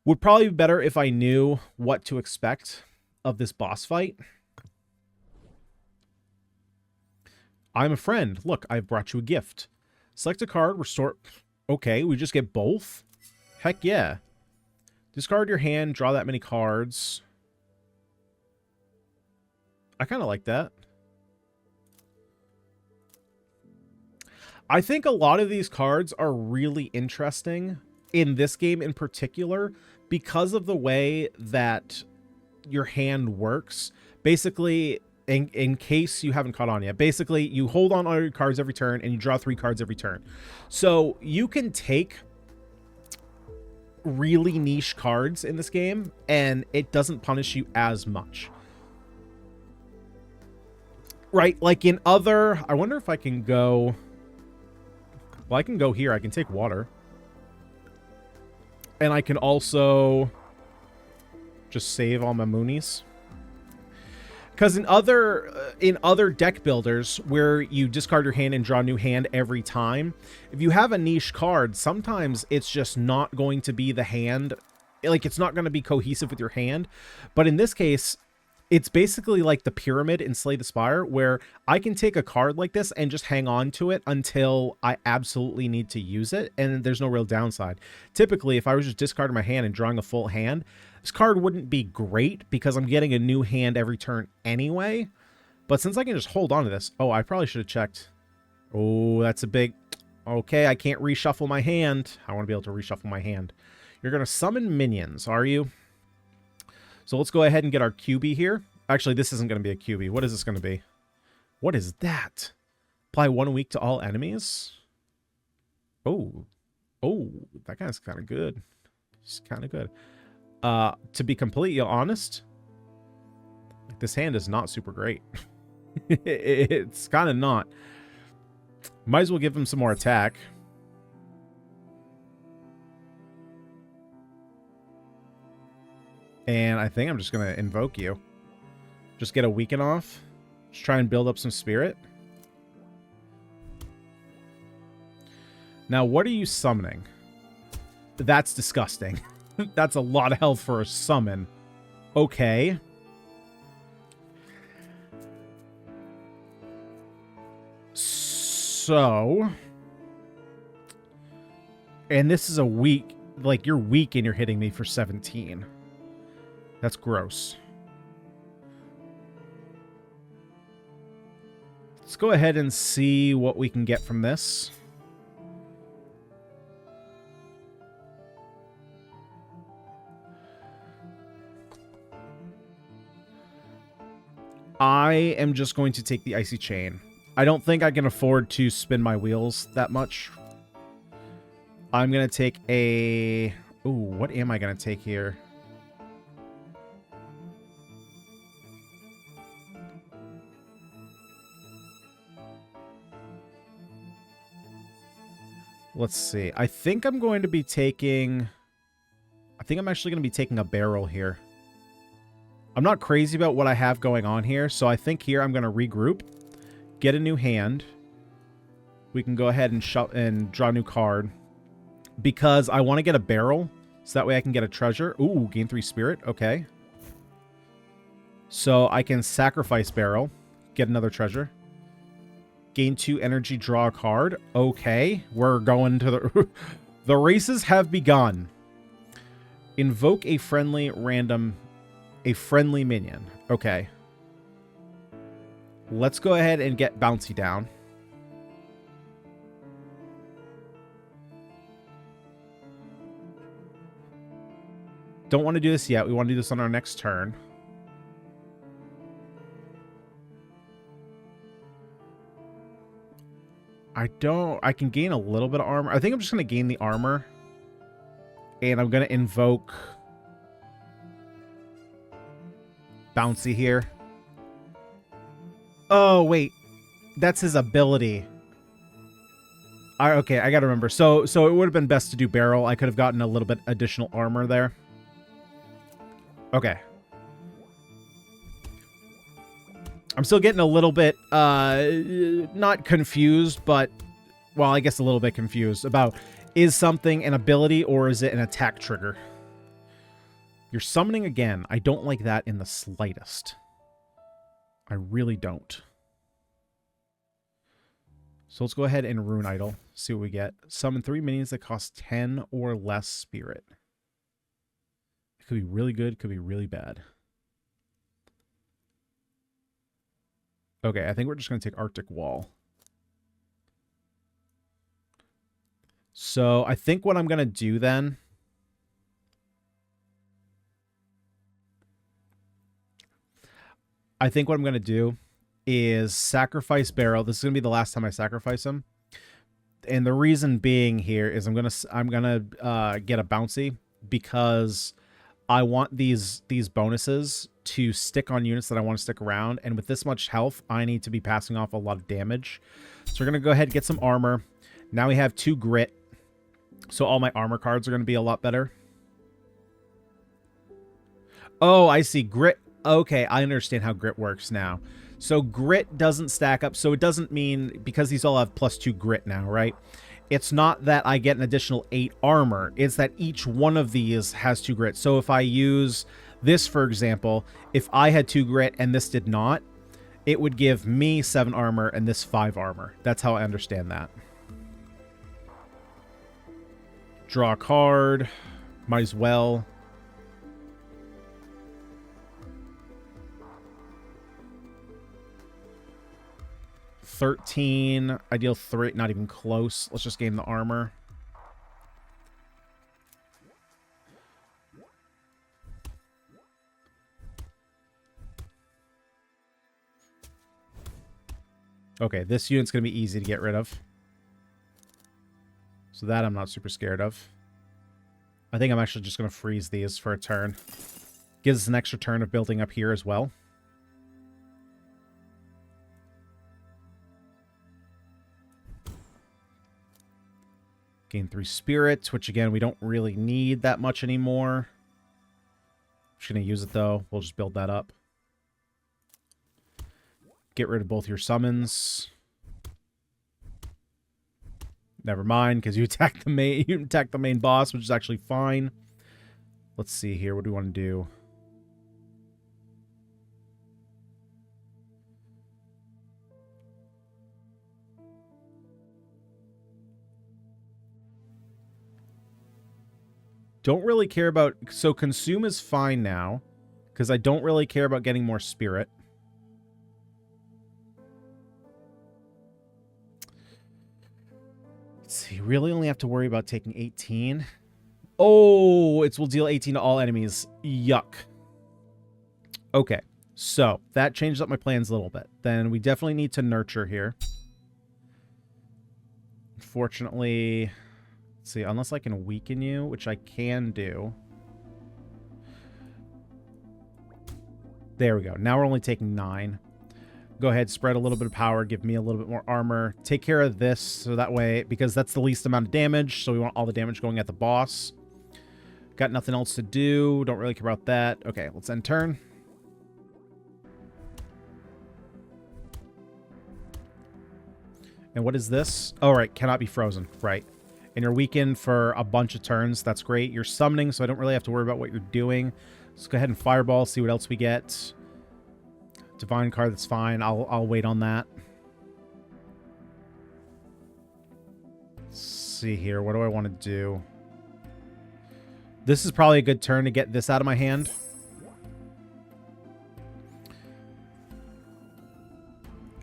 Would probably be better if I knew what to expect of this boss fight. I'm a friend. Look, I've brought you a gift. Select a card, restore... Okay, we just get both? Heck yeah. Discard your hand, draw that many cards. I kind of like that. I think a lot of these cards are really interesting in this game in particular because of the way that your hand works. Basically, in case you haven't caught on yet, basically you hold on all your cards every turn and you draw 3 cards every turn. So you can take really niche cards in this game and it doesn't punish you as much. Right? Like in other... I wonder if I can go... Well, I can go here. I can take water. And I can also just save all my moonies. Because in other deck builders where you discard your hand and draw a new hand every time, if you have a niche card, sometimes it's just not going to be the hand. Like, it's not going to be cohesive with your hand. But in this case, It's basically like the pyramid in Slay the Spire, where I can take a card like this and just hang on to it until I absolutely need to use it, and there's no real downside. Typically, if I was just discarding my hand and drawing a full hand, this card wouldn't be great because I'm getting a new hand every turn anyway. But since I can just hold on to this... Oh, I probably should have checked. Oh, that's a big... Okay, I can't reshuffle my hand. I want to be able to reshuffle my hand. You're going to summon minions, are you? So let's go ahead and get our QB here. Actually, this isn't going to be a QB. What is this going to be? What is that? Apply 1 week to all enemies? Oh. Oh, that guy's kind of good. He's kind of good. To be completely honest, this hand is not super great. It's kind of not. Might as well give him some more attack. And I think I'm just going to invoke you. Just get a weaken off. Just try and build up some spirit. Now, what are you summoning? That's disgusting. That's a lot of health for a summon. Okay. So... And this is a weak... Like, you're weak and you're hitting me for 17. That's gross. Let's go ahead and see what we can get from this. I am just going to take the Icy Chain. I don't think I can afford to spin my wheels that much. I'm going to take a... Ooh, what am I going to take here? Let's see. I think I'm going to be taking... I think I'm actually going to be taking a barrel here. I'm not crazy about what I have going on here, so I think here I'm going to regroup, get a new hand. We can go ahead and draw a new card. Because I want to get a barrel, so that way I can get a treasure. Ooh, gain 3 spirit. Okay. So I can sacrifice barrel, get another treasure. Gain 2 energy, draw a card. Okay, we're going to the... The races have begun. Invoke a friendly random... A friendly minion. Okay. Let's go ahead and get Bouncy down. Don't want to do this yet. We want to do this on our next turn. I can gain a little bit of armor. I think I'm just going to gain the armor. And I'm going to invoke Bouncy here. Oh, wait. That's his ability. Okay, I gotta remember. So it would have been best to do barrel. I could have gotten a little bit additional armor there. Okay. I'm still getting a little bit, not confused, but, well, I guess a little bit confused about, is something an ability or is it an attack trigger? You're summoning again. I don't like that in the slightest. I really don't. So let's go ahead and Rune Idol. See what we get. Summon 3 minions that cost 10 or less spirit. It could be really good. Could be really bad. Okay, I think we're just going to take Arctic Wall. So I think what I'm going to do then... I think what I'm going to do is sacrifice Barrow. This is going to be the last time I sacrifice him. And the reason being here is I'm going to get a Bouncy because I want these bonuses to stick on units that I want to stick around. And with this much health, I need to be passing off a lot of damage. So we're going to go ahead and get some armor. Now we have 2 grit. So all my armor cards are going to be a lot better. Oh, I see. Grit. Okay, I understand how grit works now. So grit doesn't stack up. So it doesn't mean, because these all have +2 grit now, right? It's not that I get an additional 8 armor. It's that each one of these has 2 grit. So if I use This, for example, if I had 2 grit and this did not, it would give me 7 armor and this 5 armor. That's how I understand that. Draw a card. Might as well. $13. I deal 3. Not even close. Let's just gain the armor. Okay, this unit's going to be easy to get rid of. So that I'm not super scared of. I think I'm actually just going to freeze these for a turn. Gives us an extra turn of building up here as well. Gain 3 spirits, which again, we don't really need that much anymore. Just going to use it though. We'll just build that up. Get rid of both your summons. Never mind, because you attack the main boss, which is actually fine. Let's see here. What do we want to do? Don't really care about... So consume is fine now, because I don't really care about getting more spirit. Let's see. Really only have to worry about taking 18. Oh, it will deal 18 to all enemies. Yuck. Okay, so that changes up my plans a little bit. Then we definitely need to nurture here. Unfortunately... Let's see, unless I can weaken you, which I can do. There we go. Now we're only taking 9. Go ahead, spread a little bit of power, give me a little bit more armor. Take care of this, so that way, because that's the least amount of damage, so we want all the damage going at the boss. Got nothing else to do. Don't really care about that. Okay, let's end turn. And what is this? Oh, right, cannot be frozen. Right. And you're weakened for a bunch of turns. That's great. You're summoning, so I don't really have to worry about what you're doing. Let's go ahead and fireball, see what else we get. Divine card, that's fine. I'll wait on that. Let's see here. What do I want to do? This is probably a good turn to get this out of my hand.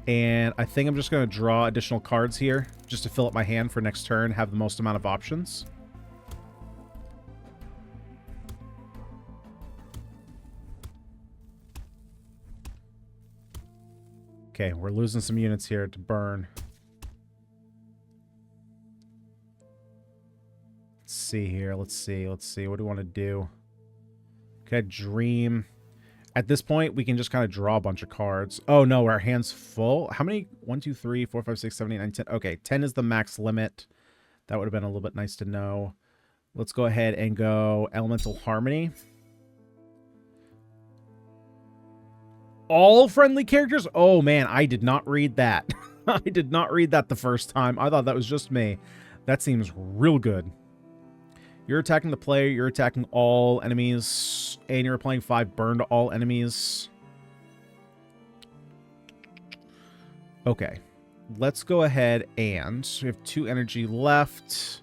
And I think I'm just going to draw additional cards here just to fill up my hand for next turn, have the most amount of options. Okay, we're losing some units here to burn. Let's see here. Let's see. What do we want to do? Okay, dream. At this point, we can just kind of draw a bunch of cards. Oh, no, our hand's full. How many? 1, 2, 3, 4, 5, 6, 7, 8, 9, 10. Okay, 10 is the max limit. That would have been a little bit nice to know. Let's go ahead and go Elemental Harmony. All friendly characters? Oh, man, I did not read that. I did not read that the first time. I thought that was just me. That seems real good. You're attacking the player, you're attacking all enemies, and you're applying 5 burn to all enemies. Okay. Let's go ahead and... we have 2 energy left.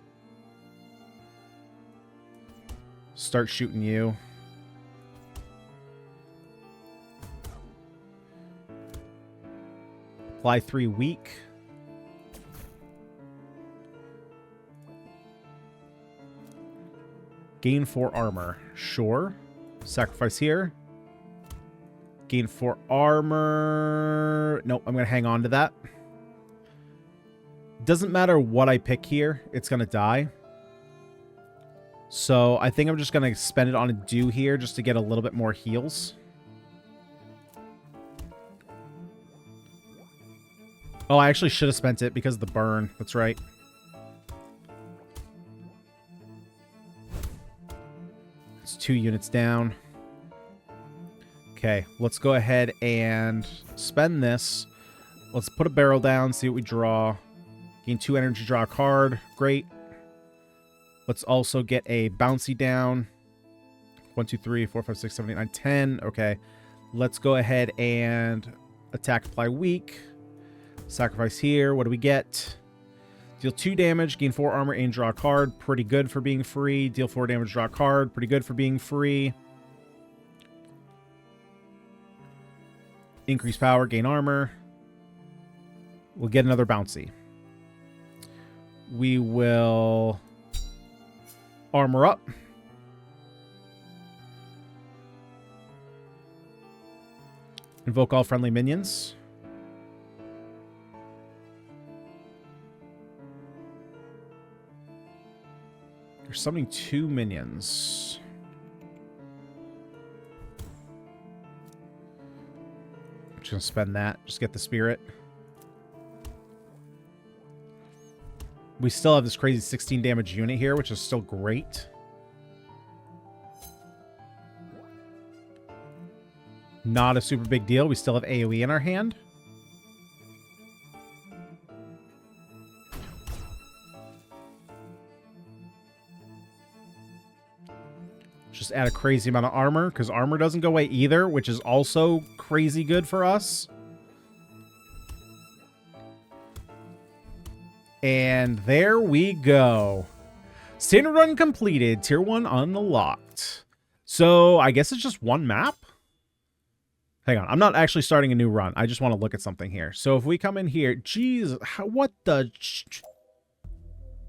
Start shooting you. Apply 3 weak. Gain 4 armor. Sure. Sacrifice here. Gain 4 armor. Nope, I'm going to hang on to that. Doesn't matter what I pick here. It's going to die. So I think I'm just going to spend it on a do here just to get a little bit more heals. Oh, I actually should have spent it because of the burn. That's right. It's 2 units down. Okay, let's go ahead and spend this. Let's put a barrel down, see what we draw. Gain 2 energy, draw a card. Great. Let's also get a bouncy down. 1, 2, 3, 4, 5, 6, 7, 8, 9, 10. Okay. Let's go ahead and attack, apply weak. Sacrifice here. What do we get? Deal 2 damage, gain 4 armor, and draw a card. Pretty good for being free. Deal 4 damage, draw a card. Pretty good for being free. Increase power, gain armor. We'll get another bouncy. We will armor up. Invoke all friendly minions. You're summoning 2 minions. I'm just going to spend that. Just get the spirit. We still have this crazy 16 damage unit here, which is still great. Not a super big deal. We still have AoE in our hand. Just add a crazy amount of armor, because armor doesn't go away either, which is also crazy good for us. And there we go. Standard run completed. Tier 1 unlocked. So I guess it's just one map? Hang on. I'm not actually starting a new run. I just want to look at something here. So if we come in here... Jeez, what the...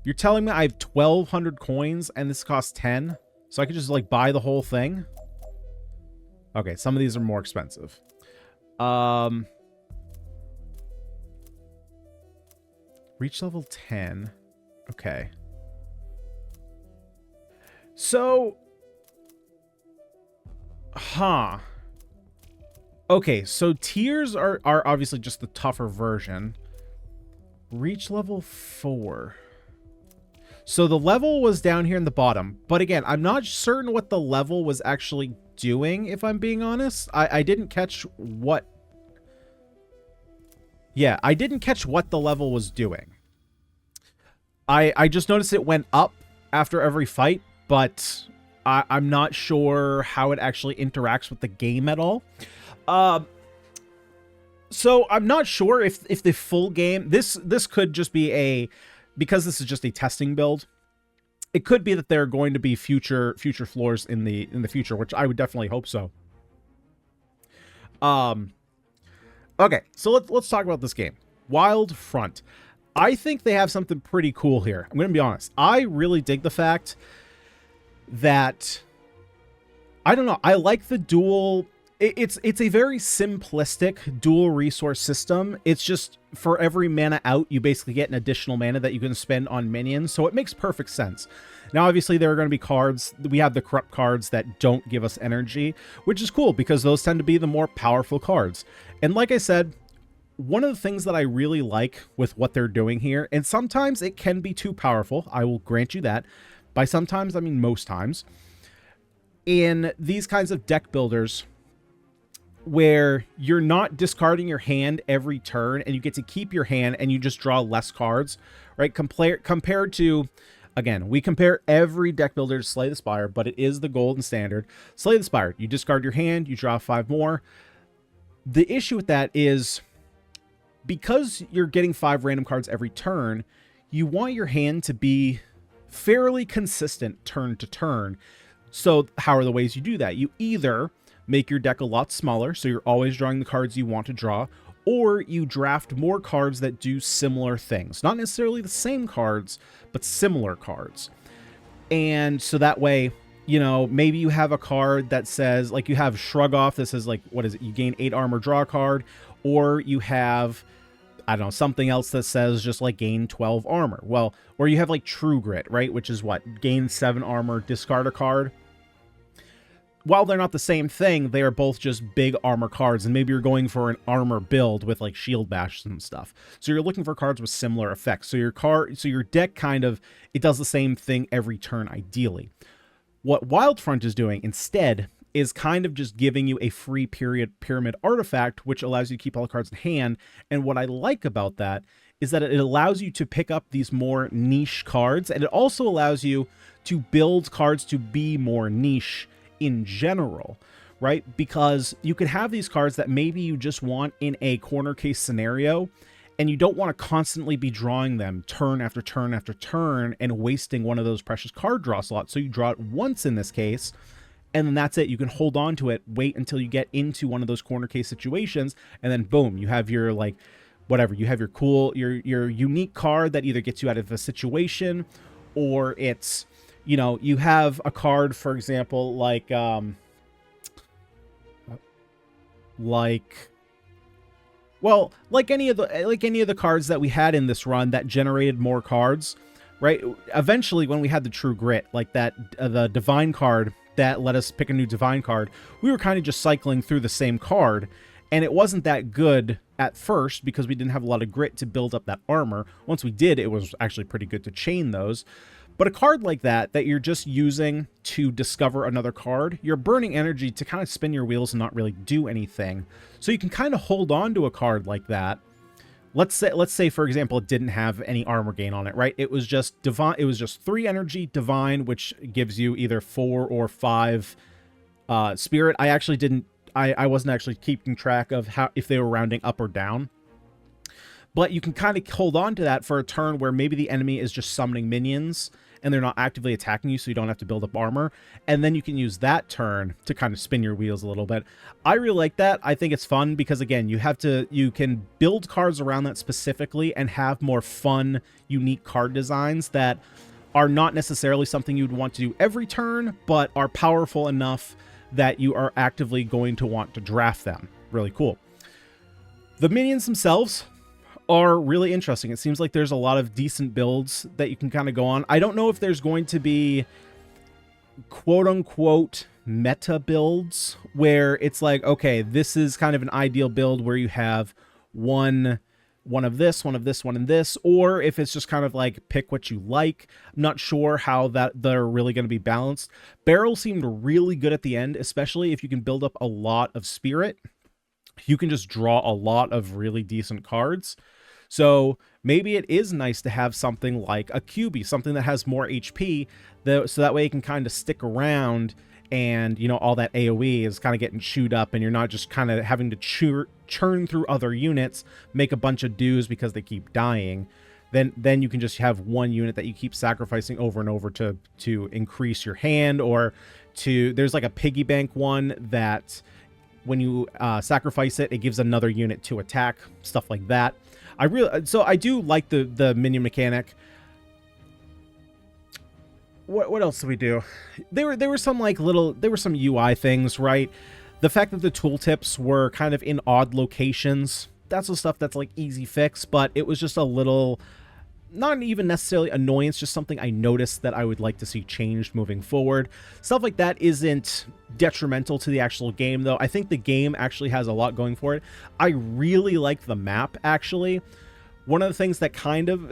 You're telling me I have 1,200 coins and this costs 10? So I could just, like, buy the whole thing? Okay, some of these are more expensive. Reach level 10. Okay. So... Huh. Okay, so tiers are obviously just the tougher version. Reach level 4. So the level was down here in the bottom. But again, I'm not certain what the level was actually doing, if I'm being honest. I didn't catch what... Yeah, I didn't catch what the level was doing. I just noticed it went up after every fight, but I'm not sure how it actually interacts with the game at all. So I'm not sure if the full game... This could just be a... Because this is just a testing build, it could be that there are going to be future floors in the future, which I would definitely hope so. Okay, so let's talk about this game. WildFront. I think they have something pretty cool here. I'm going to be honest. I really dig the fact that... I don't know. I like the dual... It's a very simplistic dual resource system. It's just for every mana out, you basically get an additional mana that you can spend on minions. So it makes perfect sense. Now, obviously, there are going to be cards. We have the corrupt cards that don't give us energy, which is cool because those tend to be the more powerful cards. And like I said, one of the things that I really like with what they're doing here, and sometimes it can be too powerful, I will grant you that. By sometimes, I mean most times. In these kinds of deck builders, where you're not discarding your hand every turn and you get to keep your hand and you just draw less cards, right? Compared to, again, we compare every deck builder to Slay the Spire, but it is the golden standard. Slay the Spire, you discard your hand, you draw 5 more. The issue with that is because you're getting 5 random cards every turn, you want your hand to be fairly consistent turn to turn. So how are the ways you do that? You either make your deck a lot smaller, so you're always drawing the cards you want to draw, or you draft more cards that do similar things. Not necessarily the same cards, but similar cards. And so that way, you know, maybe you have a card that says, like you have Shrug Off, that says, like, what is it? You gain 8 armor, draw a card, or you have, I don't know, something else that says just like gain 12 armor. Well, or you have like True Grit, right? Which is what? Gain 7 armor, discard a card. While they're not the same thing, they are both just big armor cards, and maybe you're going for an armor build with like shield bash and stuff. So you're looking for cards with similar effects. So your deck kind of, it does the same thing every turn ideally. What WildFront is doing instead is kind of just giving you a free pyramid artifact, which allows you to keep all the cards in hand. And what I like about that is that it allows you to pick up these more niche cards, and it also allows you to build cards to be more niche in general, right? Because you could have these cards that maybe you just want in a corner case scenario, and you don't want to constantly be drawing them turn after turn after turn and wasting one of those precious card draw slots. So you draw it once in this case, and then that's it. You can hold on to it, wait until you get into one of those corner case situations, and then boom, you have your, like, whatever, you have your cool, your unique card that either gets you out of a situation, or it's, you know, you have a card, for example, like any of the cards that we had in this run that generated more cards, right? Eventually, when we had the True Grit, like that, the Divine card that let us pick a new Divine card, we were kind of just cycling through the same card, and it wasn't that good at first because we didn't have a lot of grit to build up that armor. Once we did, it was actually pretty good to chain those. But a card like that you're just using to discover another card, you're burning energy to kind of spin your wheels and not really do anything. So you can kind of hold on to a card like that. Let's say, for example, it didn't have any armor gain on it, right? It was just divine. It was just 3 energy divine, which gives you either 4 or 5 spirit. I actually didn't. I wasn't actually keeping track of how, if they were rounding up or down. But you can kind of hold on to that for a turn where maybe the enemy is just summoning minions and they're not actively attacking you, so you don't have to build up armor. And then you can use that turn to kind of spin your wheels a little bit. I really like that. I think it's fun because, again, you can build cards around that specifically and have more fun, unique card designs that are not necessarily something you'd want to do every turn, but are powerful enough that you are actively going to want to draft them. Really cool. The minions themselves are really interesting. It seems like there's a lot of decent builds that you can kind of go on. I don't know if there's going to be quote-unquote meta builds where it's like, okay, this is kind of an ideal build where you have one of this, one of this, one of this, or if it's just kind of like pick what you like. I'm not sure how that they're really going to be balanced. Barrel seemed really good at the end, especially if you can build up a lot of spirit. You can just draw a lot of really decent cards. So maybe it is nice to have something like a QB, something that has more HP, so that way it can kind of stick around and, you know, all that AoE is kind of getting chewed up and you're not just kind of having to churn through other units, make a bunch of dues because they keep dying. Then you can just have one unit that you keep sacrificing over and over to increase your hand, or there's like a piggy bank one that when you sacrifice it, it gives another unit to attack, stuff like that. So I do like the minion mechanic. What else did we do? There were some some UI things, right? The fact that the tooltips were kind of in odd locations, that's the stuff that's like easy fix, but it was just a little, not even necessarily annoyance, just something I noticed that I would like to see changed moving forward. Stuff like that isn't detrimental to the actual game, though. I think the game actually has a lot going for it. I really like the map, actually. One of the things that kind of,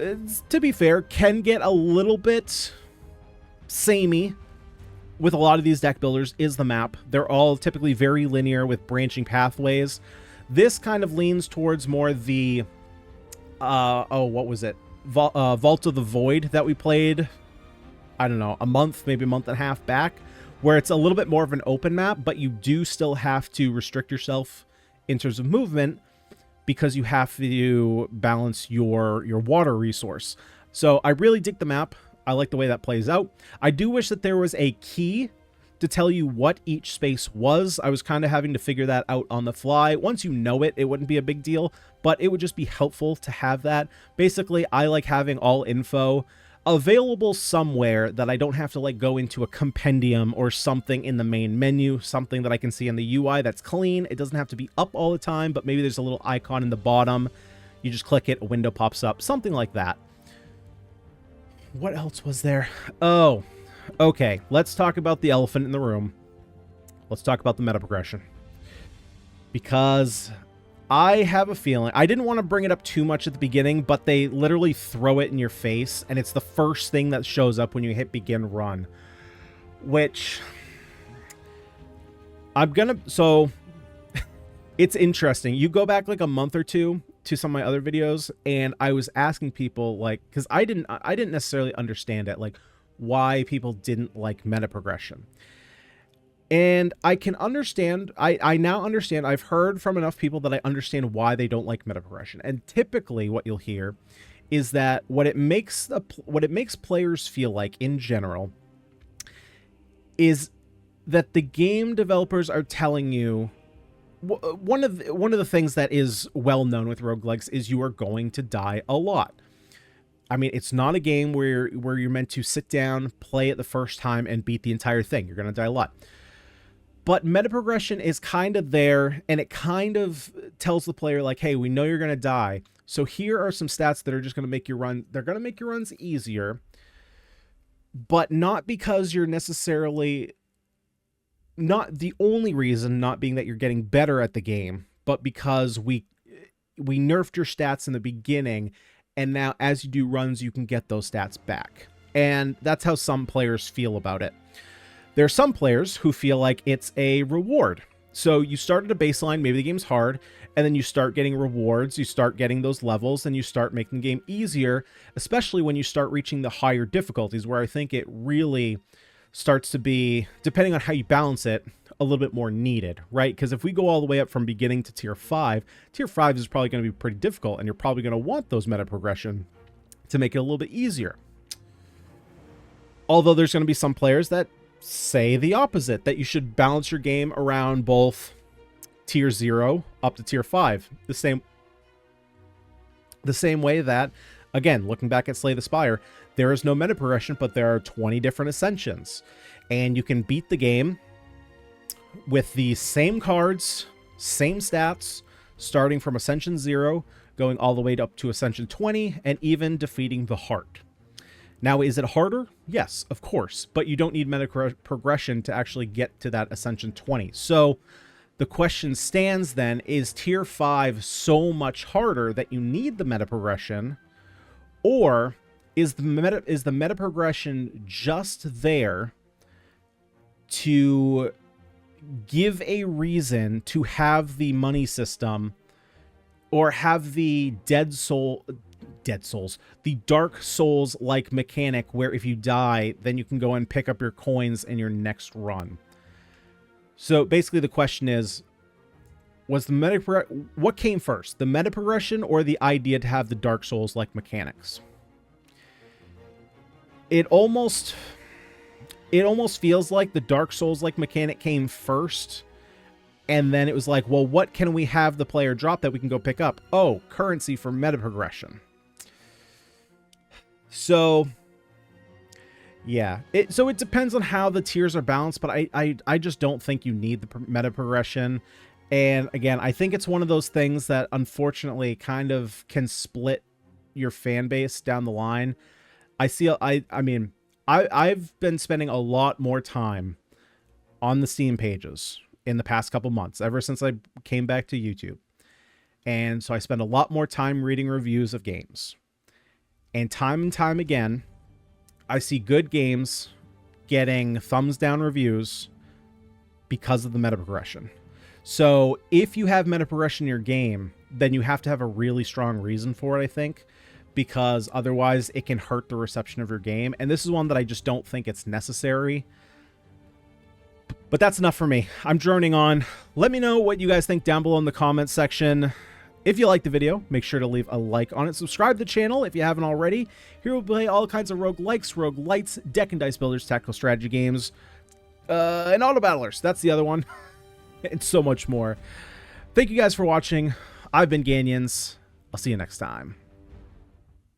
to be fair, can get a little bit samey with a lot of these deck builders is the map. They're all typically very linear with branching pathways. This kind of leans towards more the, what was it? Vault of the Void that we played, I don't know, maybe a month and a half back, where it's a little bit more of an open map, but you do still have to restrict yourself in terms of movement because you have to balance your water resource. So I really dig the map. I like the way that plays out. I do wish that there was a key to tell you what each space was. I was kind of having to figure that out on the fly. Once you know it, it wouldn't be a big deal, but it would just be helpful to have that. Basically, I like having all info available somewhere that I don't have to like go into a compendium or something in the main menu, something that I can see in the UI that's clean. It doesn't have to be up all the time, but maybe there's a little icon in the bottom. You just click it, a window pops up, something like that. What else was there? Oh, okay. Let's talk about the elephant in the room. Let's talk about the meta progression. Because I have a feeling, I didn't want to bring it up too much at the beginning, but they literally throw it in your face, and it's the first thing that shows up when you hit begin run. Which, so, it's interesting. You go back like a month or two to some of my other videos, and I was asking people, like, because I didn't necessarily understand it, like, why people didn't like meta progression. And I can understand, I now understand, I've heard from enough people that I understand why they don't like meta progression. And typically what you'll hear is that what it makes players feel like in general is that the game developers are telling you, one of the things that is well known with roguelikes is you are going to die a lot. I mean, it's not a game where you're meant to sit down, play it the first time, and beat the entire thing. You're going to die a lot. But meta progression is kind of there, and it kind of tells the player, like, hey, we know you're going to die, so here are some stats that are just going to make your run, they're going to make your runs easier, but not because you're necessarily, not the only reason, not being that you're getting better at the game, but because we nerfed your stats in the beginning, and now as you do runs, you can get those stats back. And that's how some players feel about it. There are some players who feel like it's a reward. So you start at a baseline, maybe the game's hard, and then you start getting rewards, you start getting those levels, and you start making the game easier, especially when you start reaching the higher difficulties, where I think it really starts to be, depending on how you balance it, a little bit more needed, right? Because if we go all the way up from beginning to tier 5 is probably going to be pretty difficult, and you're probably going to want those meta progression to make it a little bit easier. Although there's going to be some players that say the opposite, that you should balance your game around both tier 0 up to tier 5. The same way that, again, looking back at Slay the Spire, there is no meta progression, but there are 20 different ascensions. And you can beat the game with the same cards, same stats, starting from Ascension 0, going all the way up to Ascension 20, and even defeating the Heart. Now, is it harder? Yes, of course, but you don't need meta progression to actually get to that Ascension 20. So the question stands then, is tier 5 so much harder that you need the meta progression, or is the meta progression just there to give a reason to have the money system, or have the the Dark Souls like mechanic where if you die, then you can go and pick up your coins in your next run? So basically the question is, was the what came first, the meta progression or the idea to have the Dark Souls like mechanics? It almost feels like the Dark Souls like mechanic came first, and then it was like, well, what can we have the player drop that we can go pick up? Oh, currency for meta progression. So yeah, so it depends on how the tiers are balanced, but I just don't think you need the meta progression. And again, I think it's one of those things that unfortunately kind of can split your fan base down the line. I mean, I've been spending a lot more time on the Steam pages in the past couple months, ever since I came back to YouTube. And so I spend a lot more time reading reviews of games. And time again, I see good games getting thumbs down reviews because of the meta progression. So if you have meta progression in your game, then you have to have a really strong reason for it, I think, because otherwise it can hurt the reception of your game. And this is one that I just don't think it's necessary. But that's enough for me. I'm droning on. Let me know what you guys think down below in the comments section. If you liked the video, make sure to leave a like on it. Subscribe to the channel if you haven't already. Here we'll play all kinds of roguelikes, roguelites, deck and dice builders, tactical strategy games, and auto battlers. That's the other one. And so much more. Thank you guys for watching. I've been Ganyonz. I'll see you next time.